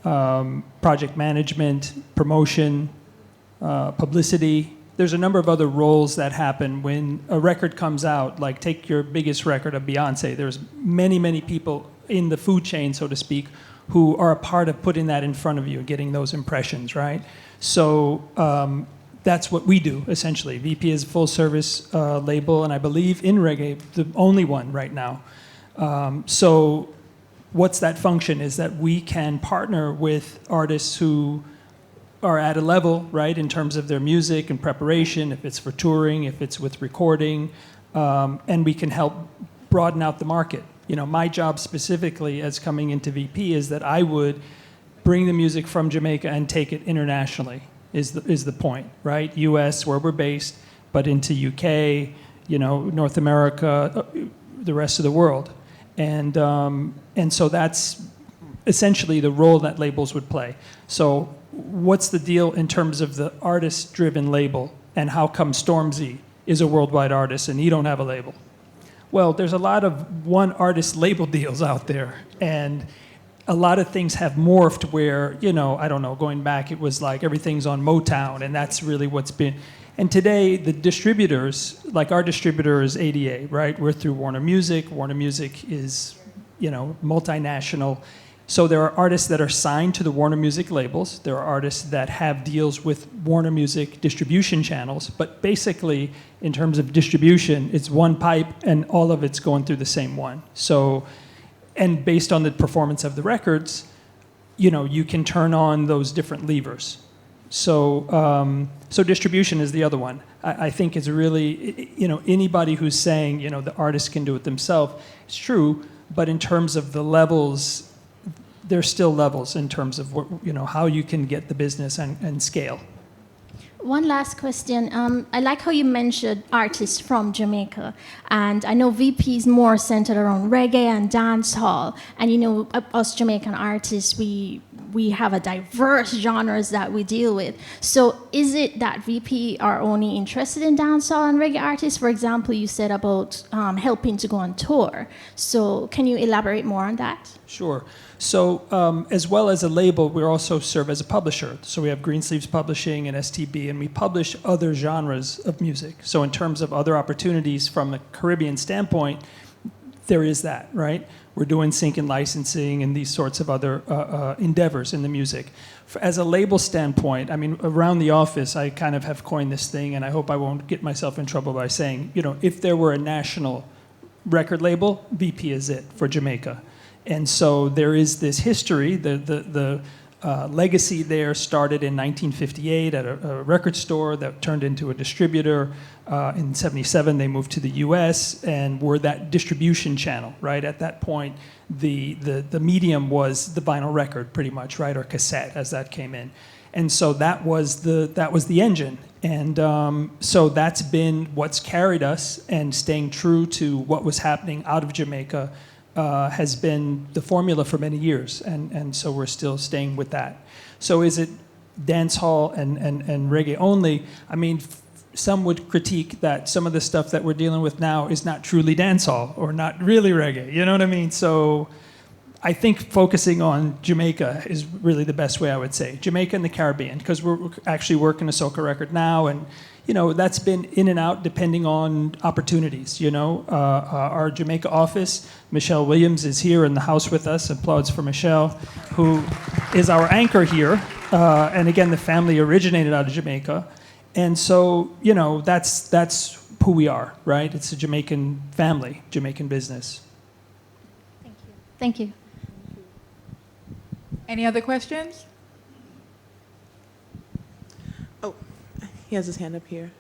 Speaker 6: project management, promotion, publicity. There's a number of other roles that happen when a record comes out. Like take your biggest record of Beyonce. There's many, many people in the food chain, so to speak, who are a part of putting that in front of you and getting those impressions, right? So that's what we do, essentially. VP is a full-service label, and I believe in reggae, the only one right now. So what's that function is that we can partner with artists who are at a level, right, in terms of their music and preparation, if it's for touring, if it's with recording, and we can help broaden out the market. My job specifically as coming into VP is that I would bring the music from Jamaica and take it internationally. Is the point, right? U.S., where we're based, but into UK, North America, the rest of the world. And so that's essentially the role that labels would play. So what's the deal in terms of the artist-driven label, and how come Stormzy is a worldwide artist and you don't have a label? Well, there's a lot of one artist label deals out there, and a lot of things have morphed where, I don't know, going back, it was like everything's on Motown, and that's really what's been. And today, the distributors, like our distributor is ADA, right? We're through Warner Music. Warner Music is, multinational. So there are artists that are signed to the Warner Music labels. There are artists that have deals with Warner Music distribution channels. But basically, in terms of distribution, it's one pipe, and all of it's going through the same one. So, and based on the performance of the records, you can turn on those different levers. So, so distribution is the other one. I think it's really, anybody who's saying, the artist can do it themselves, it's true, but in terms of the levels, there's still levels in terms of what, how you can get the business and scale.
Speaker 10: One last question. I like how you mentioned artists from Jamaica, and I know VP is more centered around reggae and dancehall. And us Jamaican artists, we have a diverse genres that we deal with. So is it that VP are only interested in dancehall and reggae artists? For example, you said about helping to go on tour. So can you elaborate more on that?
Speaker 6: Sure. So as well as a label, we also serve as a publisher. So we have Greensleeves Publishing and STB, and we publish other genres of music. So in terms of other opportunities from a Caribbean standpoint, there is that, right? We're doing sync and licensing and these sorts of other endeavors in the music. As a label standpoint, around the office, I kind of have coined this thing, and I hope I won't get myself in trouble by saying, if there were a national record label, VP is it for Jamaica. And so there is this history. The legacy there started in 1958 at a record store that turned into a distributor. In 77, they moved to the U.S. and were that distribution channel, right? At that point, the medium was the vinyl record, pretty much, right, or cassette as that came in. And so that was the engine. And so that's been what's carried us, and staying true to what was happening out of Jamaica has been the formula for many years, and so we're still staying with that. So is it dance hall and reggae only? Some would critique that some of the stuff that we're dealing with now is not truly dance hall or not really reggae, you know what I mean? So I think focusing on Jamaica is really the best way, I would say. Jamaica and the Caribbean, because we're actually working a soca record now, and that's been in and out depending on opportunities. Our Jamaica office, Michelle Williams, is here in the house with us. Applause for Michelle, who is our anchor here. And again, the family originated out of Jamaica. And so, that's who we are, right? It's a Jamaican family, Jamaican business.
Speaker 10: Thank you.
Speaker 11: Any other questions?
Speaker 2: Oh, he has his hand up here.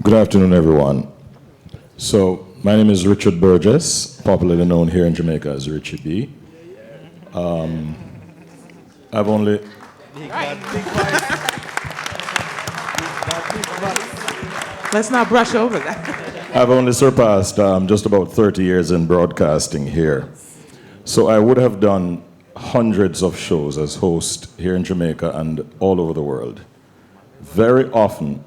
Speaker 12: Good afternoon, everyone. So, my name is Richard Burgess, popularly known here in Jamaica as Richie B. I've only...
Speaker 2: Let's not brush over that.
Speaker 12: I've only surpassed just about 30 years in broadcasting here. So I would have done hundreds of shows as host here in Jamaica and all over the world. Very often,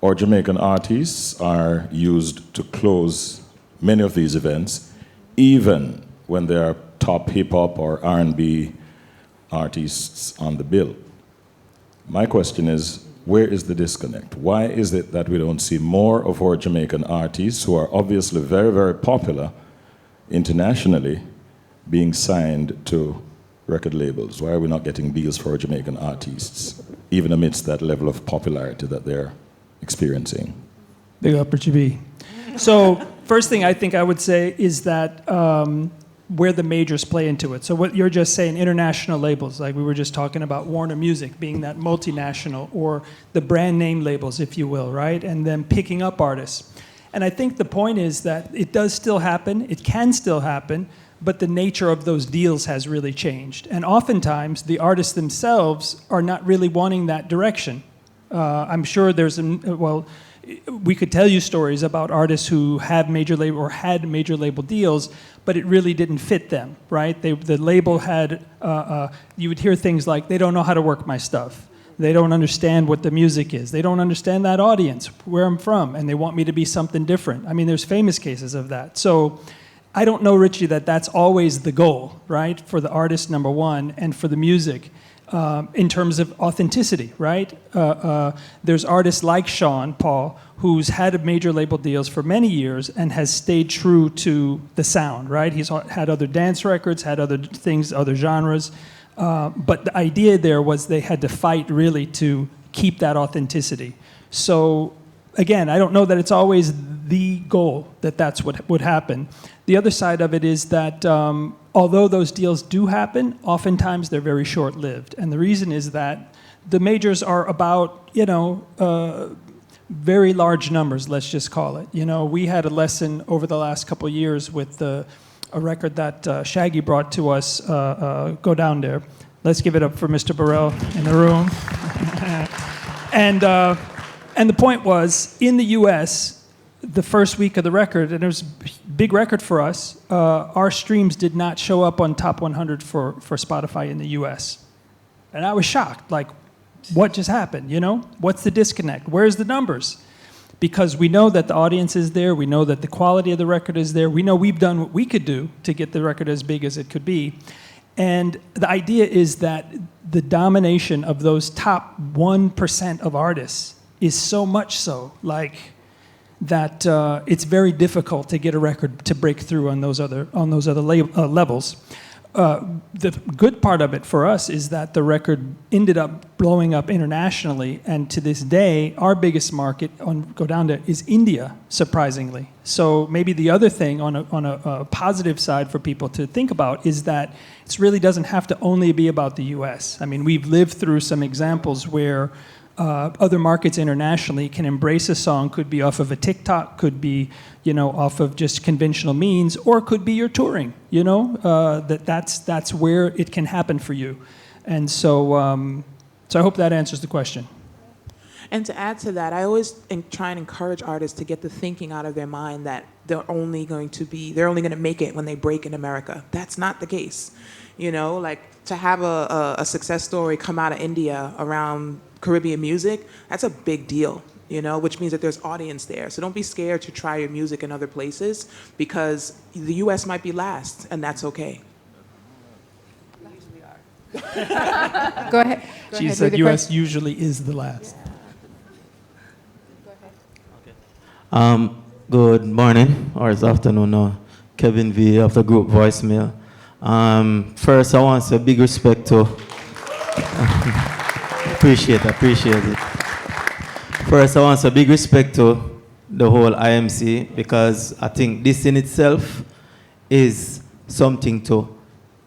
Speaker 12: our Jamaican artists are used to close many of these events, even when there are top hip-hop or R&B artists on the bill. My question is, where is the disconnect? Why is it that we don't see more of our Jamaican artists, who are obviously very, very popular internationally, being signed to record labels? Why are we not getting deals for our Jamaican artists, even amidst that level of popularity that they're experiencing?
Speaker 6: Big up, Richie B. So first thing I think I would say is that where the majors play into it. So what you're just saying, international labels, like we were just talking about Warner Music being that multinational, or the brand name labels, if you will, right? And then picking up artists. And I think the point is that it does still happen, it can still happen, but the nature of those deals has really changed. And oftentimes, the artists themselves are not really wanting that direction. I'm sure there's, we could tell you stories about artists who have major label or had major label deals, but it really didn't fit them, right? The label had, you would hear things like, they don't know how to work my stuff. They don't understand what the music is. They don't understand that audience, where I'm from, and they want me to be something different. I mean, there's famous cases of that. So I don't know, Richie, that that's always the goal, right? For the artist, number one, and for the music, in terms of authenticity, right? There's artists like Sean Paul, who's had major label deals for many years and has stayed true to the sound, right? He's had other dance records, had other things, other genres. But the idea there was they had to fight really to keep that authenticity. So again, I don't know that it's always the goal that that's what would happen. The other side of it is that although those deals do happen, oftentimes they're very short-lived. And the reason is that the majors are about, very large numbers, let's just call it. We had a lesson over the last couple of years with a record that Shaggy brought to us, Go Down There. Let's give it up for Mr. Burrell in the room. And the point was, in the US, the first week of the record, and it was a big record for us, our streams did not show up on top 100 for Spotify in the US. And I was shocked, like, what just happened, What's the disconnect? Where's the numbers? Because we know that the audience is there, we know that the quality of the record is there, we know we've done what we could do to get the record as big as it could be. And the idea is that the domination of those top 1% of artists is so much so, that it's very difficult to get a record to break through on those other levels. The good part of it for us is that the record ended up blowing up internationally, and to this day, our biggest market on Go Down There is India, surprisingly. So maybe the other thing on a positive side for people to think about is that it really doesn't have to only be about the US. I mean, we've lived through some examples where other markets internationally can embrace a song, could be off of a TikTok, could be, off of just conventional means, or could be your touring, that's where it can happen for you. And so I hope that answers the question.
Speaker 2: And to add to that, I always try and encourage artists to get the thinking out of their mind that they're only going to make it when they break in America. That's not the case. To have a success story come out of India around Caribbean music, that's a big deal, which means that there's audience there. So don't be scared to try your music in other places, because the US might be last, and that's okay.
Speaker 11: Go ahead.
Speaker 6: She said US usually is the last.
Speaker 13: Good morning, or it's afternoon now. Kevin V of the group Voicemail. First, I want to say big respect to... appreciate it. First, I want to say big respect to the whole IMC, because I think this in itself is something to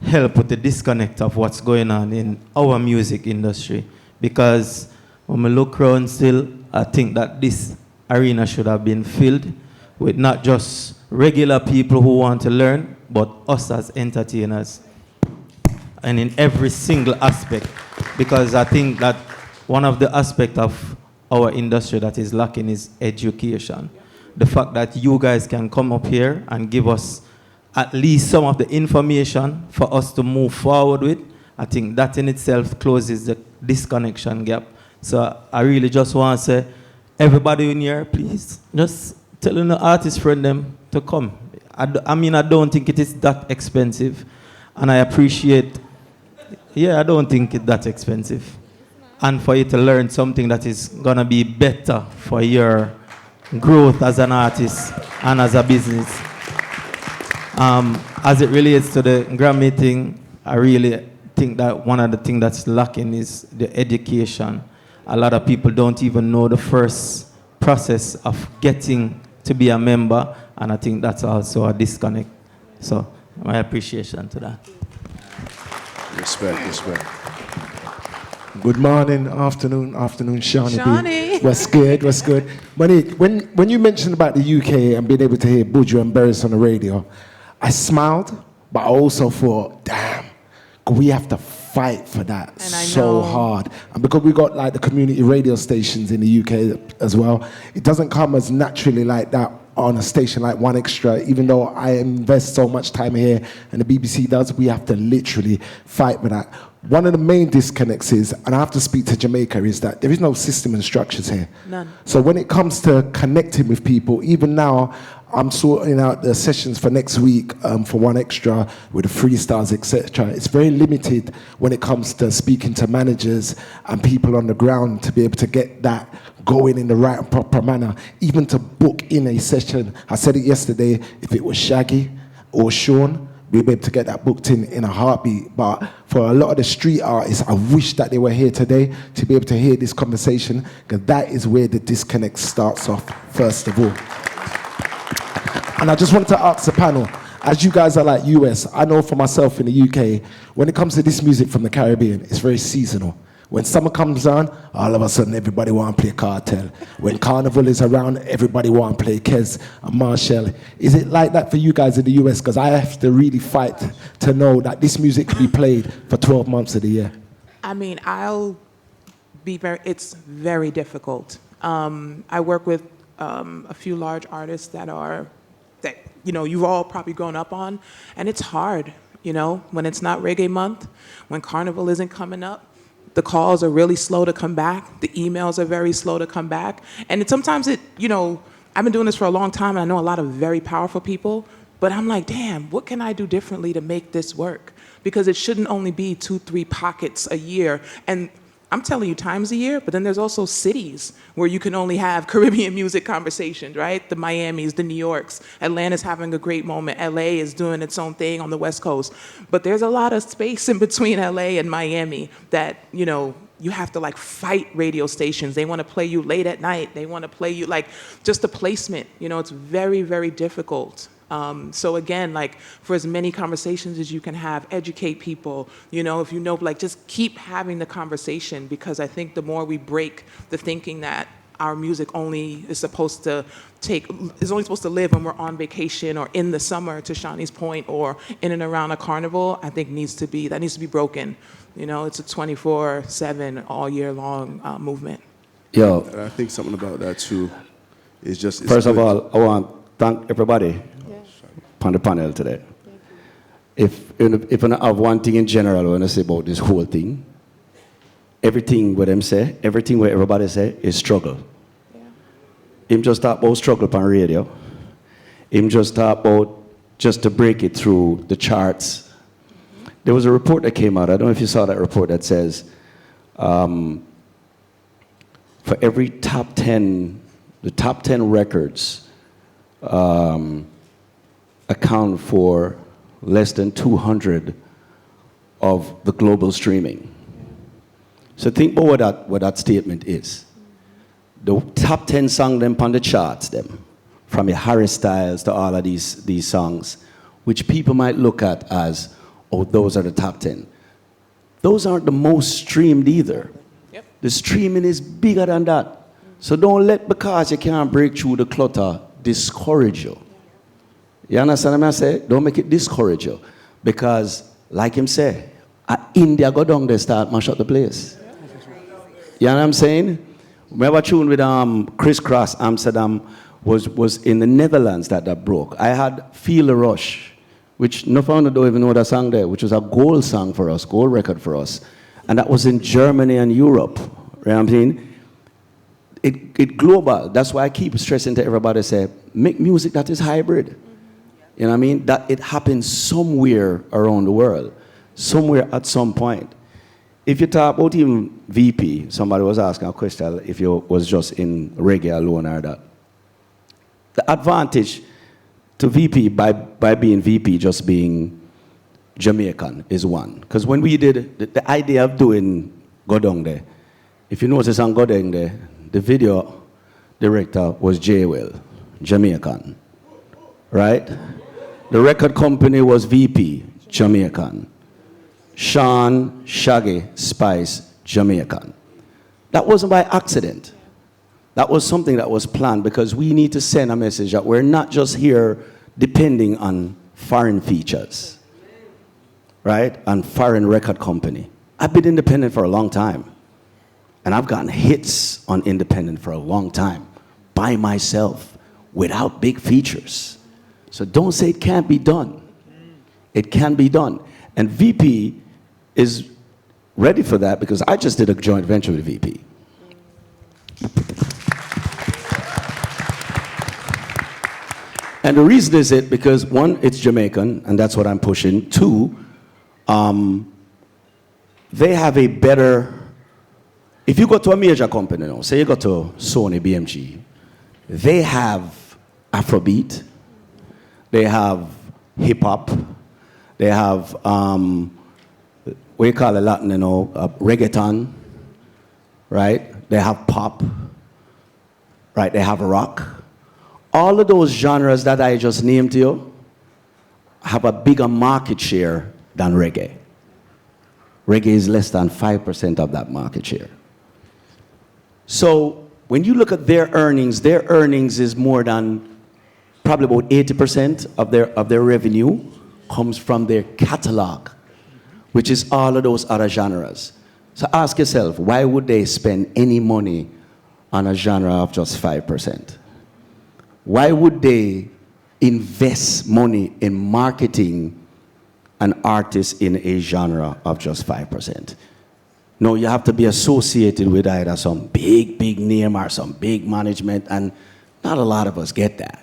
Speaker 13: help with the disconnect of what's going on in our music industry. Because when we look around still, I think that this arena should have been filled with not just regular people who want to learn, but us as entertainers, and in every single aspect. Because I think that one of the aspects of our industry that is lacking is education. The fact that you guys can come up here and give us at least some of the information for us to move forward with, I think that in itself closes the disconnection gap. So I really just want to say, everybody in here, please, just telling the artist friend them to come. I don't think it is that expensive. And I appreciate, I don't think it's that expensive. And for you to learn something that is going to be better for your growth as an artist and as a business. As it relates to the Grammy thing, I really think that one of the things that's lacking is the education. A lot of people don't even know the first process of getting to be a member, and I think that's also a disconnect. So my appreciation to that.
Speaker 4: Respect.
Speaker 3: Good morning, afternoon, Shawnee.
Speaker 2: Shawnee.
Speaker 3: What's good? Monique, when you mentioned about the UK and being able to hear Buju and Beres on the radio, I smiled, but I also thought, damn, we have to fight for that
Speaker 2: And I
Speaker 3: so
Speaker 2: know.
Speaker 3: hard. And because we got like the community radio stations in the UK as well, it doesn't come as naturally like that on a station like One Extra. Even though I invest so much time here and the BBC does, we have to literally fight for that. One of the main disconnects is, and I have to speak to Jamaica, is that there is no system and structures here.
Speaker 2: None.
Speaker 3: So when it comes to connecting with people, even now, I'm sorting out the sessions for next week for One Extra with the freestyles, etc. It's very limited when it comes to speaking to managers and people on the ground to be able to get that going in the right and proper manner, even to book in a session. I said it yesterday, if it was Shaggy or Sean, we'd be able to get that booked in a heartbeat. But for a lot of the street artists, I wish that they were here today to be able to hear this conversation, because that is where the disconnect starts off, first of all. And I just wanted to ask the panel, as you guys are like US, I know for myself in the UK, when it comes to this music from the Caribbean, it's very seasonal. When summer comes on, all of a sudden everybody want to play Cartel. When Carnival is around, everybody want to play Kez and Marshall. Is it like that for you guys in the US? Because I have to really fight to know that this music can be played for 12 months of the year.
Speaker 2: I mean, it's very difficult. I work with a few large artists that you've all probably grown up on, and it's hard, when it's not Reggae Month, when Carnival isn't coming up. The calls are really slow to come back. The emails are very slow to come back. And sometimes I've been doing this for a long time, and I know a lot of very powerful people, but I'm like, damn, what can I do differently to make this work? Because it shouldn't only be 2-3 pockets a year. And I'm telling you, times a year, but then there's also cities where you can only have Caribbean music conversations, right? The Miamis, the New Yorks. Atlanta's having a great moment. LA is doing its own thing on the West Coast. But there's a lot of space in between LA and Miami that, you have to fight radio stations. They want to play you late at night. They want to play you just the placement. It's very, very difficult. So again, for as many conversations as you can have, educate people, if just keep having the conversation, because I think the more we break the thinking that our music only is supposed to live when we're on vacation or in the summer, to Shawnee's point, or in and around a carnival, I think that needs to be broken. It's a 24/7 all year long movement.
Speaker 4: Yo, and I think something about that too is just.
Speaker 14: First of all, I want to thank everybody on the panel today. If I have one thing in general I want to say about this whole thing, everything what them say, everything what everybody say is struggle. Him just talk about struggle on radio. Him just talk about just to break it through the charts. There was a report that came out, I don't know if you saw that report, that says for every top 10 records account for less than 200 of the global streaming. So think about what that statement is. The top 10 songs them on the charts, them, from your Harry Styles to all of these songs, which people might look at as, oh, those are the top 10. Those aren't the most streamed either. Yep. The streaming is bigger than that. So don't let, because you can't break through the clutter, discourage you. You understand what I say? Don't make it discourage you. Because, like him say, India go down there, start mash up the place. You know what I'm saying? Remember tune with Chris Cross, Amsterdam, was in the Netherlands that broke. I had Feel the Rush, which no founder don't even know that song there, which was a gold song for us, gold record for us. And that was in Germany and Europe. You know what I'm saying? It global. That's why I keep stressing to everybody, say, make music that is hybrid. You know what I mean? That it happens somewhere around the world, somewhere at some point. If you talk about even VP, somebody was asking a question if you was just in reggae alone or that. The advantage to VP by being VP, just being Jamaican, is one. Because when we did the idea of doing Go Down There, if you notice on Go Down There, the video director was J. Will, Jamaican, right? The record company was VP, Jamaican. Sean, Shaggy, Spice, Jamaican. That wasn't by accident. That was something that was planned, because we need to send a message that we're not just here depending on foreign features, right? And foreign record company. I've been independent for a long time. And I've gotten hits on independent for a long time by myself without big features. So don't say it can't be done. It can be done. And VP is ready for that because I just did a joint venture with VP. And the reason is it because one, it's Jamaican, and that's what I'm pushing. Two, they have a better, if you go to a major company now, say you go to Sony, BMG, they have Afrobeat, they have hip hop, they have, what you call it Latin, reggaeton, right? They have pop, right? They have rock. All of those genres that I just named to you have a bigger market share than reggae. Reggae is less than 5% of that market share. So when you look at their earnings is more than probably about 80% of their revenue comes from their catalog, which is all of those other genres. So ask yourself, why would they spend any money on a genre of just 5%? Why would they invest money in marketing an artist in a genre of just 5%? No, you have to be associated with either some big name or some big management, and not a lot of us get that.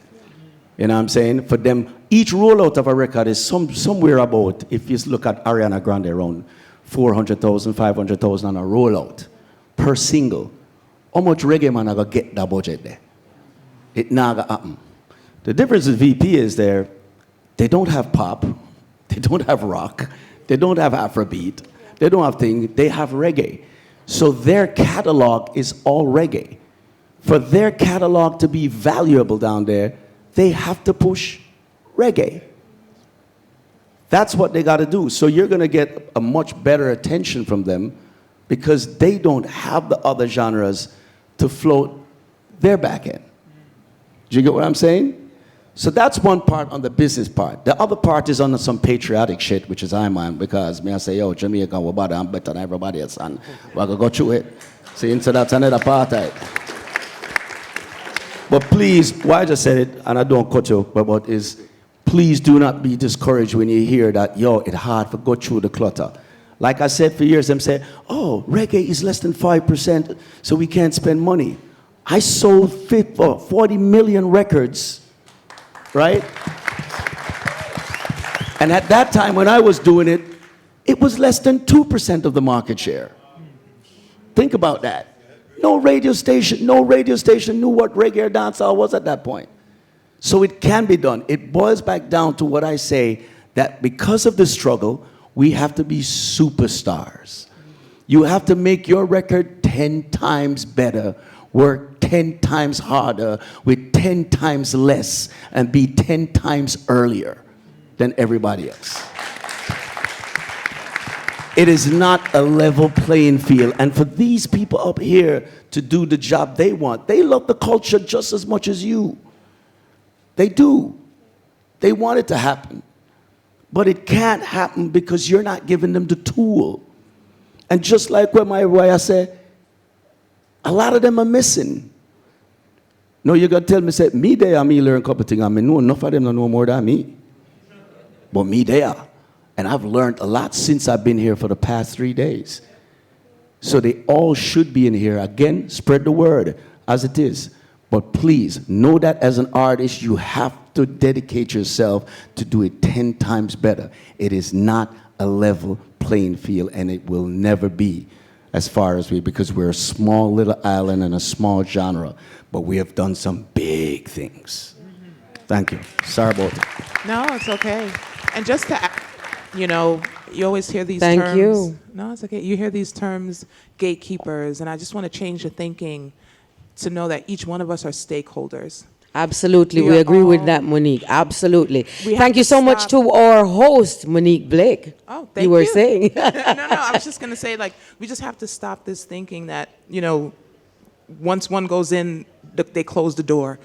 Speaker 14: You know what I'm saying? For them, each rollout of a record is somewhere about, if you look at Ariana Grande, around 400,000, 500,000 on a rollout per single. How much reggae man are going to get that budget there? It never happen. The difference with VP is they don't have pop, they don't have rock, they don't have Afrobeat, they don't have things, they have reggae. So their catalog is all reggae. For their catalog to be valuable down there, they have to push reggae. That's what they got to do. So you're going to get a much better attention from them because they don't have the other genres to float their back end. Do you get what I'm saying? So that's one part on the business part. The other part is on some patriotic shit, which is I'm on, because me I say, yo, Jamaica, I'm better than everybody else, and we're going to go through it. See, so that's another part of it. But please, why I just said it, and I don't cut you, but is, please do not be discouraged when you hear that, yo, it's hard to go through the clutter. Like I said for years, them say, oh, reggae is less than 5%, so we can't spend money. I sold 40 million records, right? And at that time when I was doing it, it was less than 2% of the market share. Think about that. No radio station knew what reggae or dancehall was at that point. So it can be done. It boils back down to what I say, that because of the struggle, we have to be superstars. You have to make your record 10 times better, work 10 times harder with 10 times less, and be 10 times earlier than everybody else. It is not a level playing field. And for these people up here to do the job they want, they love the culture just as much as you. They do. They want it to happen. But it can't happen because you're not giving them the tool. And just like when I said, a lot of them are missing. No, you're going to tell me, say, me there, me learn a couple of things. I mean, no, enough of them don't know more than me. But me there. And I've learned a lot since I've been here for the past 3 days. So they all should be in here. Again, spread the word as it is. But please, know that as an artist, you have to dedicate yourself to do it 10 times better. It is not a level playing field, and it will never be. As far as because we're a small little island and a small genre, but we have done some big things. Thank you. Sorry about it.
Speaker 2: No, it's okay. And just to add, you always hear these
Speaker 1: Thank
Speaker 2: terms.
Speaker 1: you.
Speaker 2: No, it's okay. You hear these terms, gatekeepers, and I just want to change the thinking to know that each one of us are stakeholders.
Speaker 1: Absolutely. We
Speaker 2: are
Speaker 1: agree with
Speaker 2: all-
Speaker 1: that, Monique. Absolutely.
Speaker 2: We have
Speaker 1: Thank you
Speaker 2: to
Speaker 1: so much
Speaker 2: stop-
Speaker 1: to our host, Monique Blake.
Speaker 2: Oh, thank
Speaker 1: you were saying.
Speaker 2: no, I was just going to say, we just have to stop this thinking that, once one goes in, they close the door.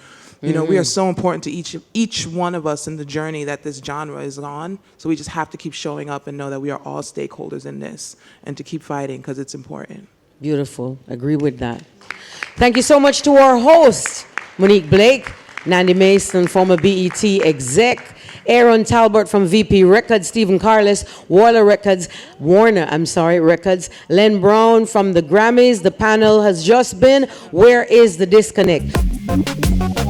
Speaker 2: You know, we are so important to each one of us in the journey that this genre is on. So we just have to keep showing up and know that we are all stakeholders in this, and to keep fighting because it's important.
Speaker 1: Beautiful. Agree with that. Thank you so much to our hosts, Monique Blake, Nandy Mason, former BET exec, Aaron Talbot from VP Records, Stephen Carless, Warner Records, Len Brown from the Grammys. The panel has just been Where is the Disconnect?